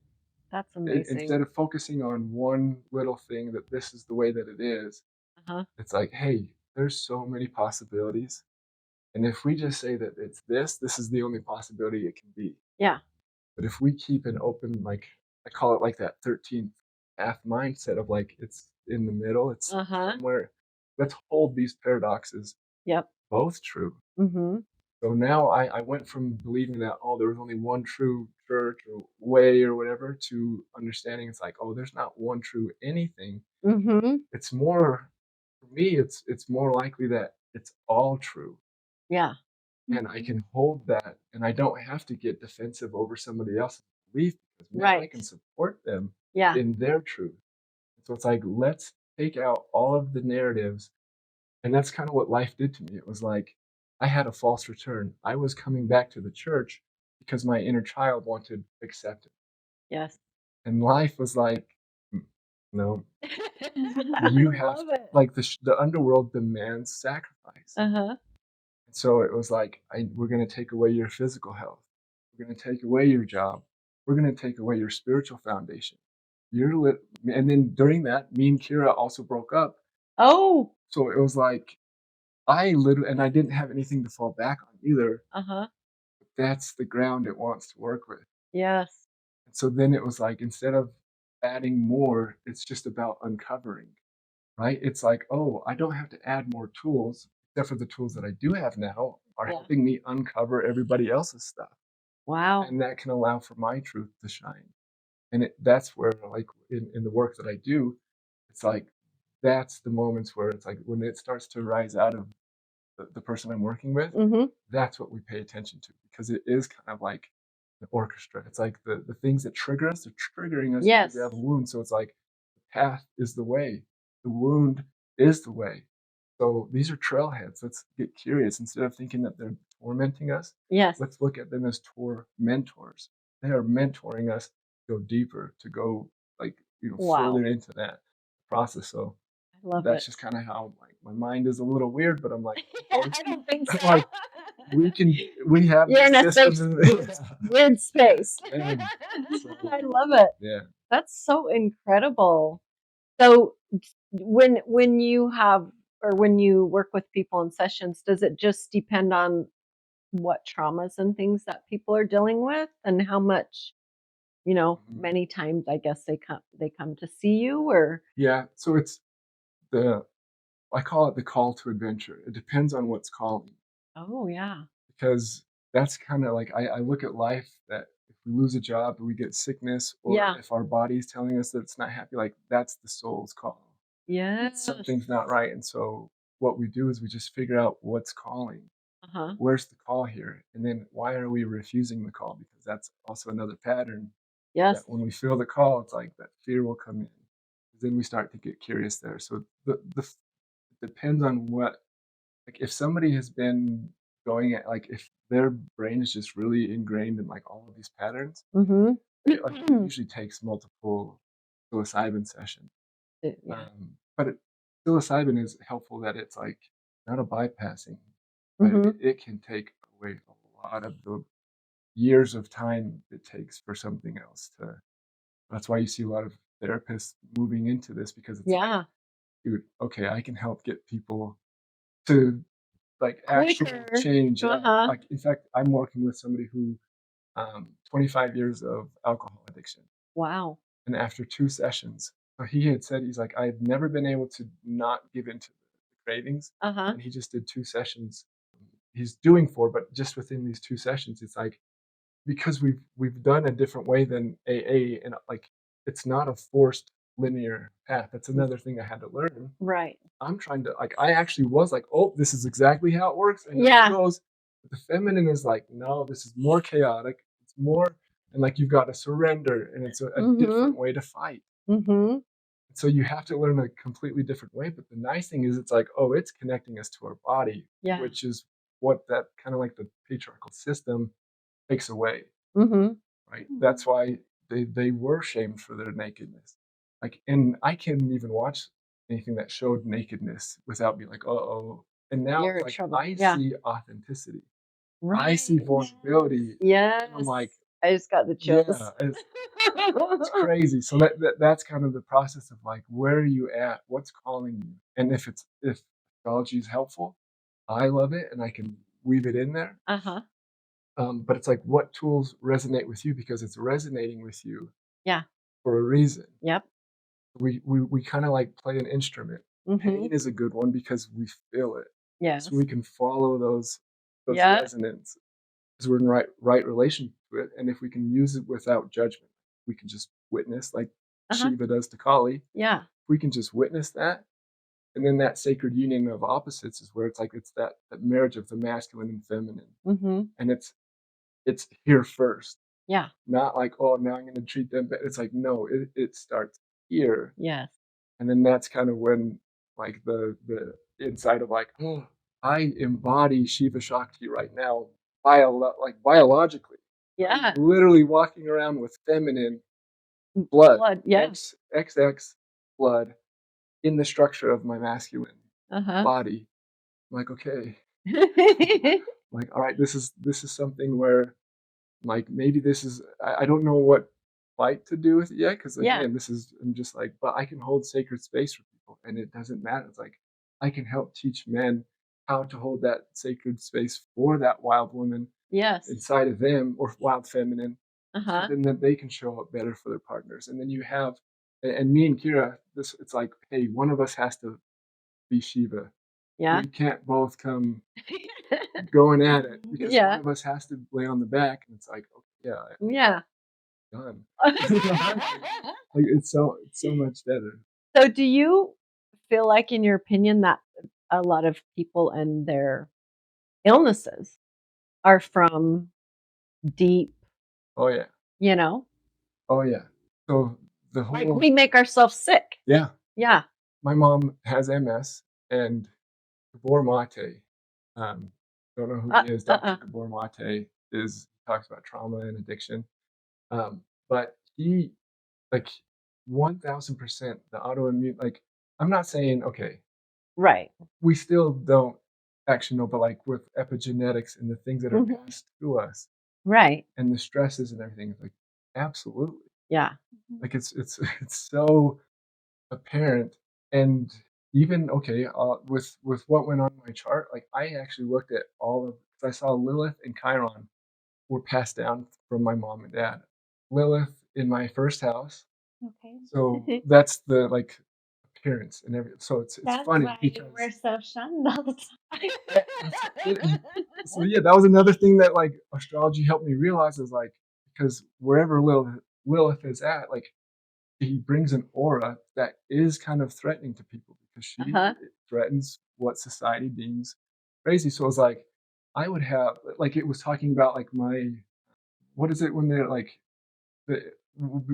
That's Instead amazing. of focusing on one little thing that this is the way that it is, Uh-huh. it's like, hey, there's so many possibilities. And if we just say that it's this is the only possibility it can be. Yeah. But if we keep an open, like I call it like that 13th path mindset of like it's in the middle, it's Uh-huh. somewhere. Let's hold these paradoxes Yep. both true. Mhm. So now I went from believing that, oh, there was only one true church or way or whatever to understanding it's like, oh, there's not one true anything. Mhm. It's more, for me, it's more likely that it's all true. Yeah. And I can hold that and I don't have to get defensive over somebody else's belief because, man, I Right. can support them Yeah. in their truth. So it's like, let's take out all of the narratives. And that's kind of what life did to me. It was like I had a false return. I was coming back to the church because my inner child wanted acceptance. Yes. And life was like, "Mm, no, I you have love it. like the underworld demands sacrifice. Uh-huh. And so it was like, we're going to take away your physical health. We're going to take away your job. We're going to take away your spiritual foundation. And then during that, me and Kira also broke up. Oh. So it was like, I literally, and I didn't have anything to fall back on either. Uh-huh. That's the ground it wants to work with. Yes. And so then it was like, instead of adding more, it's just about uncovering, right? It's like, oh, I don't have to add more tools, except for the tools that I do have now are Yeah. helping me uncover everybody else's stuff. Wow. And that can allow for my truth to shine. And that's where, like, in the work that I do, it's like that's the moments where it's like when it starts to rise out of the person I'm working with, Mm-hmm. that's what we pay attention to because it is kind of like the orchestra. It's like the things that trigger us, they're triggering us because Yes. we have a wound. So it's like the path is the way, the wound is the way. So these are trailheads. Let's get curious. Instead of thinking that they're tormenting us, Yes. let's look at them as tormentors. They are mentoring us to go deeper, to go like Wow. further into that process. So I love that's it. just kind of how like my mind is a little weird, but I'm like, I okay, don't think so. like we have You're in these a systems. weird space. Man, so, I love it. yeah. That's so incredible. So when you have or when you work with people in sessions, does it just depend on what traumas and things that people are dealing with and how much, Mhm. many times I guess they come to see you or Yeah. So it's the I call it the call to adventure. It depends on what's calling oh yeah. because that's kind of like I look at life that if we lose a job, we get sickness, or Yeah. if our body's telling us that it's not happy, like that's the soul's call. Yes. Something's not right. And so what we do is we just figure out what's calling. Uh-huh. Where's the call here? And then why are we refusing the call? Because that's also another pattern that Yes. when we feel the call, it's like that fear will come in. Then we start to get curious there. So it depends on what, like if somebody has been going at, like if their brain is just really ingrained in like all of these patterns, Mhm. it usually takes multiple psilocybin sessions. Yeah. But psilocybin is helpful that it's like not a bypassing, but Mhm. it can take away a lot of the years of time it takes for something else to. That's why you see a lot of therapists moving into this because it's like, Yeah. dude, okay, I can help get people to like actual Quicker. change. Uh-huh. Like in fact, I'm working with somebody who 25 years of alcohol addiction. Wow. And after 2 sessions, so he had said, he's like, "I've never been able to not give into the cravings," Uh-huh. and he just did 2 sessions. He's doing 4, but just within these 2 sessions, it's like because we've done a different way than AA, and, like, it's not a forced linear path. That's another thing I had to learn. Right. I'm trying to like, I actually was like, "Oh, this is exactly how it works," and here it Yeah. goes. But the feminine is like, "No, this is more chaotic. It's more," and, like, you've got to surrender, and it's a different Mhm. way to fight. Mhm. So you have to learn a completely different way, but the nice thing is it's like, oh, it's connecting us to our body, Yeah. which is what that kinda like the patriarchal system takes away, Mhm. right? That's why they were shamed for their nakedness. Like, and I couldn't even watch anything that showed nakedness without being like, "Uh-oh." And now You're it's in like trouble. I Yeah. see authenticity. I see Right. vulnerability, and I'm Yes. like, I just got the yeah, chills. it's crazy. So that's kind of the process of like, where are you at? What's calling you? And if astrology is helpful, I love it and I can weave it in there. Uh-huh. But it's like, what tools resonate with you because it's resonating with you Yeah. for a reason. Yep. We kind of like play an instrument. Pain Mhm. is a good one because we feel it, so Yes. we can follow those Yeah. resonance because we're in right relation to it. And if we can use it without judgment, we can just witness like Uh-huh. Shiva does to Kali. Yeah. We can just witness that, and then that sacred union of opposites is where it's like it's that marriage of the masculine and feminine, Mhm. and it's here first, Yeah. not like, oh, now I'm going to treat them. But it's like no, it starts here, Yes. and then that's kind of when like the inside of like, oh, I embody Shiva Shakti right now, like biologically. I'm Yeah. literally walking around with feminine blood, Blood. Yeah. XX blood in the structure of my masculine Uh-huh. body. I'm like, okay, like, all right, this is something where like maybe this is I don't know what fight to do with it yet because Yeah. again, this is I'm just like, but I can hold sacred space for people, and it doesn't matter. It's like I can help teach men how to hold that sacred space for that wild woman Yes. inside of them or wild feminine, so Uh-huh. then that they can show up better for their partners. And then you have, and me and Kira, this it's like, hey, one of us has to be Shiva. Yeah. We can't both come going at it because one Yeah. of us has to lay on the back, and it's like, okay, yeah, Yeah. done. Like it's so much better. So do you feel like, in your opinion, that a lot of people and their illnesses are from deep, Oh yeah. you know, Oh yeah. So the like whole we make ourselves sick. yeah. Yeah. My mom has MS, and Gabor Mate, don't know who he is. Dr. Uh-uh. Gabor Mate talks about trauma and addiction. But he, like, 1000% the autoimmune, like, I'm not saying, okay, Right. we still don't actually know, but like with epigenetics and the things that are Mhm. passed to us Right. and the stresses and everything, like, absolutely. Yeah. Like, it's so apparent. And even, okay, with what went on in my chart, like, I actually looked at all of, 'cause I saw Lilith and Chiron were passed down from my mom and dad. Lilith in my first house, Okay. so that's the, like, appearance and everything. So it's That's funny why you because were so shunned all the time. so yeah, that was another thing that, like, astrology helped me realize is, like, because wherever Lilith is at, like, he brings an aura that is kind of threatening to people because Uh-huh. it threatens what society deems crazy. So it's like I would have, like, it was talking about, like, my, what is it when they're like the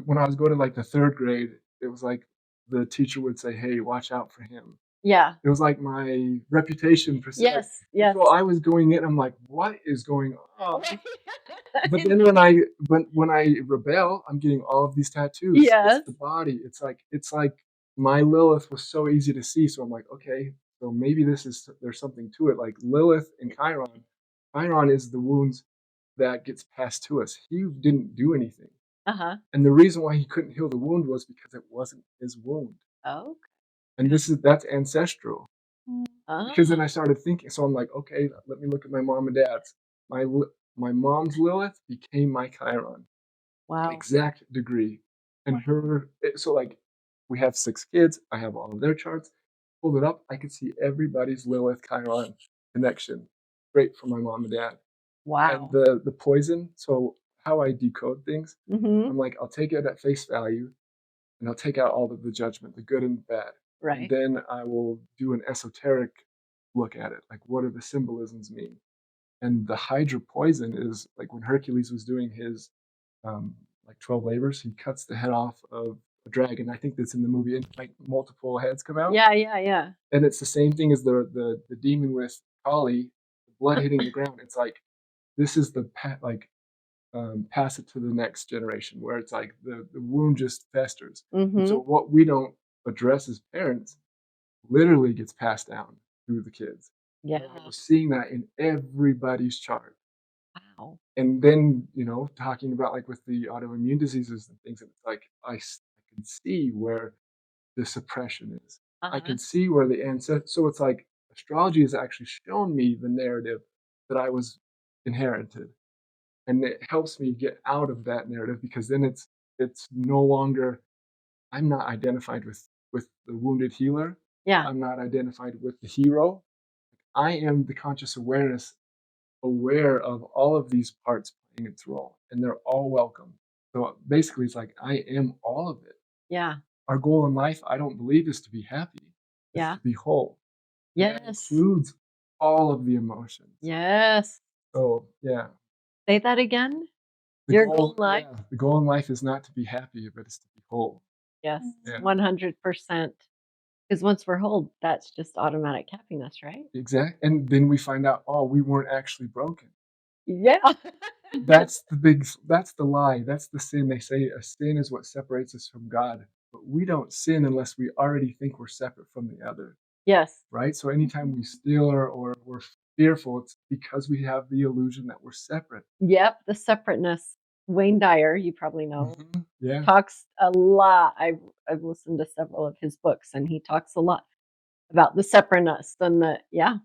when I was going to, like, the 3rd grade, it was like the teacher would say, "Hey, watch out for him." Yeah. It was like my reputation for like, Yes. Yes. so I was going in, I'm like, "What is going on?" But then when I rebel, I'm getting all of these tattoos. It's Yes. the body. It's like my Lilith was so easy to see. So I'm like, okay, so maybe there's something to it. Like Lilith and Chiron. Chiron is the wounds that gets passed to us. He didn't do anything. Uh-huh. And the reason why he couldn't heal the wound was because it wasn't his wound. Oh. And that's ancestral. Because then Ah. I started thinking, so I'm like, okay, let me look at my mom and dad's. My mom's Lilith became my Chiron, Wow. exact degree. And so like, we have 6 kids. I have all of their charts. Pulled it up. I could see everybody's Lilith Chiron connection, straight from my mom and dad. And Wow. the poison. So how I decode things, Mhm. I'm like, I'll take it at face value, and I'll take out all of the judgment, the good and the bad. And Right. then I will do an esoteric look at it. Like, what do the symbolisms mean? And the Hydra poison is like when Hercules was doing his um, like 12 labors, he cuts the head off of a dragon. I think that's in the movie, and like multiple heads come out. Yeah, yeah, yeah. And it's the same thing as the demon with Kali, the blood hitting the ground. It's like this is pass it to the next generation, where it's like the wound just festers. And so Mhm. what we don't address as parents literally gets passed down through the kids. Yeah. And I was seeing that in everybody's chart. Wow. And then, talking about, like, with the autoimmune diseases and things, and it's like I can see where the suppression is. I Uh-huh. can see where the ancestor. So it's like astrology has actually shown me the narrative that I was inherited, and it helps me get out of that narrative, because then it's no longer, I'm not identified with the wounded healer. Yeah. I'm not identified with the hero. I am the conscious awareness, aware of all of these parts playing its role, and they're all welcome. So basically, it's like I am all of it. Yeah. Our goal in life, I don't believe, is to be happy. It's Yeah. to be whole. And that Yes. includes all of the emotions. Yes. So yeah, Say that again. the Your goal goal, in life? yeah, the goal in life is not to be happy, but it's to be whole. Yes. Yeah, 100%. Because once we're whole, that's just automatic happiness, right? exactly. And then we find out, oh, we weren't actually broken. Yeah. That's the lie. That's the sin. They say a sin is what separates us from God. But we don't sin unless we already think we're separate from the other, Yes. right? So anytime we steal or we're fearful, it's because we have the illusion that we're separate. Yep. The separateness. Wayne Dyer, you probably know, Yeah. talks a lot. I've listened to several of his books, and he talks a lot about the separateness and yeah.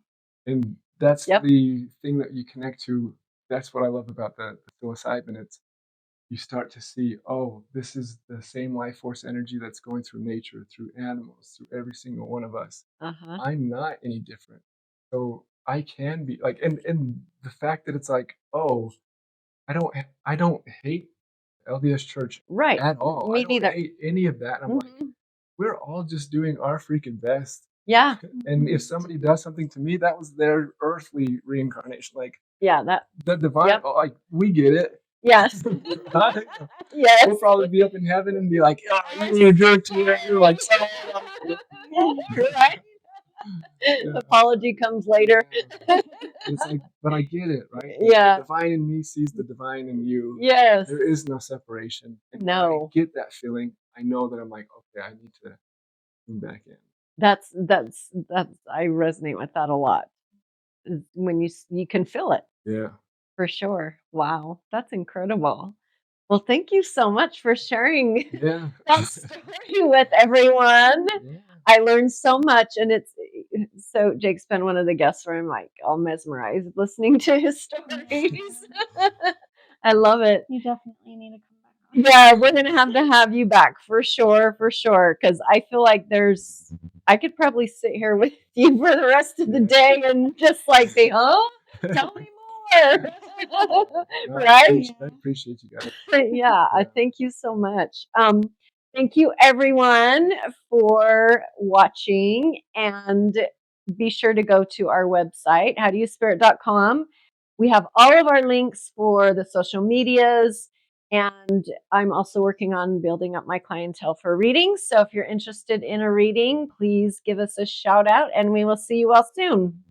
And that's Yep. the thing that you connect to. That's what I love about the psilocybin. It's, you start to see, oh, this is the same life force energy that's going through nature, through animals, through every single one of us. Uh-huh. I'm not any different. So I can be like, and the fact that it's like, oh, I don't hate LDS Church Right. at all. I Me don't neither. hate any of that. And I'm like, Mhm. we're all just doing our freaking best. Yeah. And if somebody does something to me, that was their earthly reincarnation. Like, Yeah. That. the divine, Yep. like, we get it. Yes. Right? Yes. We'll probably be up in heaven and be like, oh, you're jerk to it. You're like, Right. yeah. Apology comes later. Yeah. It's like, but I get it, right? Yeah. The divine in me sees the divine in you. Yes. There is no separation. And when No. I get that feeling, I know that I'm like, okay, I need to come back in. That's I resonate with that a lot. When you can feel it Yeah. for sure. Wow, that's incredible. Well, thank you so much for sharing Yeah. that story with everyone. Yeah. I learned so much, and it's so Jake's been one of the guests where I'm like all mesmerized listening to his stories. I love it. You definitely need to come back on. Yeah, we're gonna have to have you back for sure, because I feel like I could probably sit here with you for the rest of the day and just like be, tell me more. No, Right? I appreciate you guys. Yeah, thank you so much. Thank you everyone for watching, and be sure to go to our website, howdoyouspirit.com. We have all of our links for the social medias, and I'm also working on building up my clientele for readings. So if you're interested in a reading, please give us a shout out, and we will see you all soon.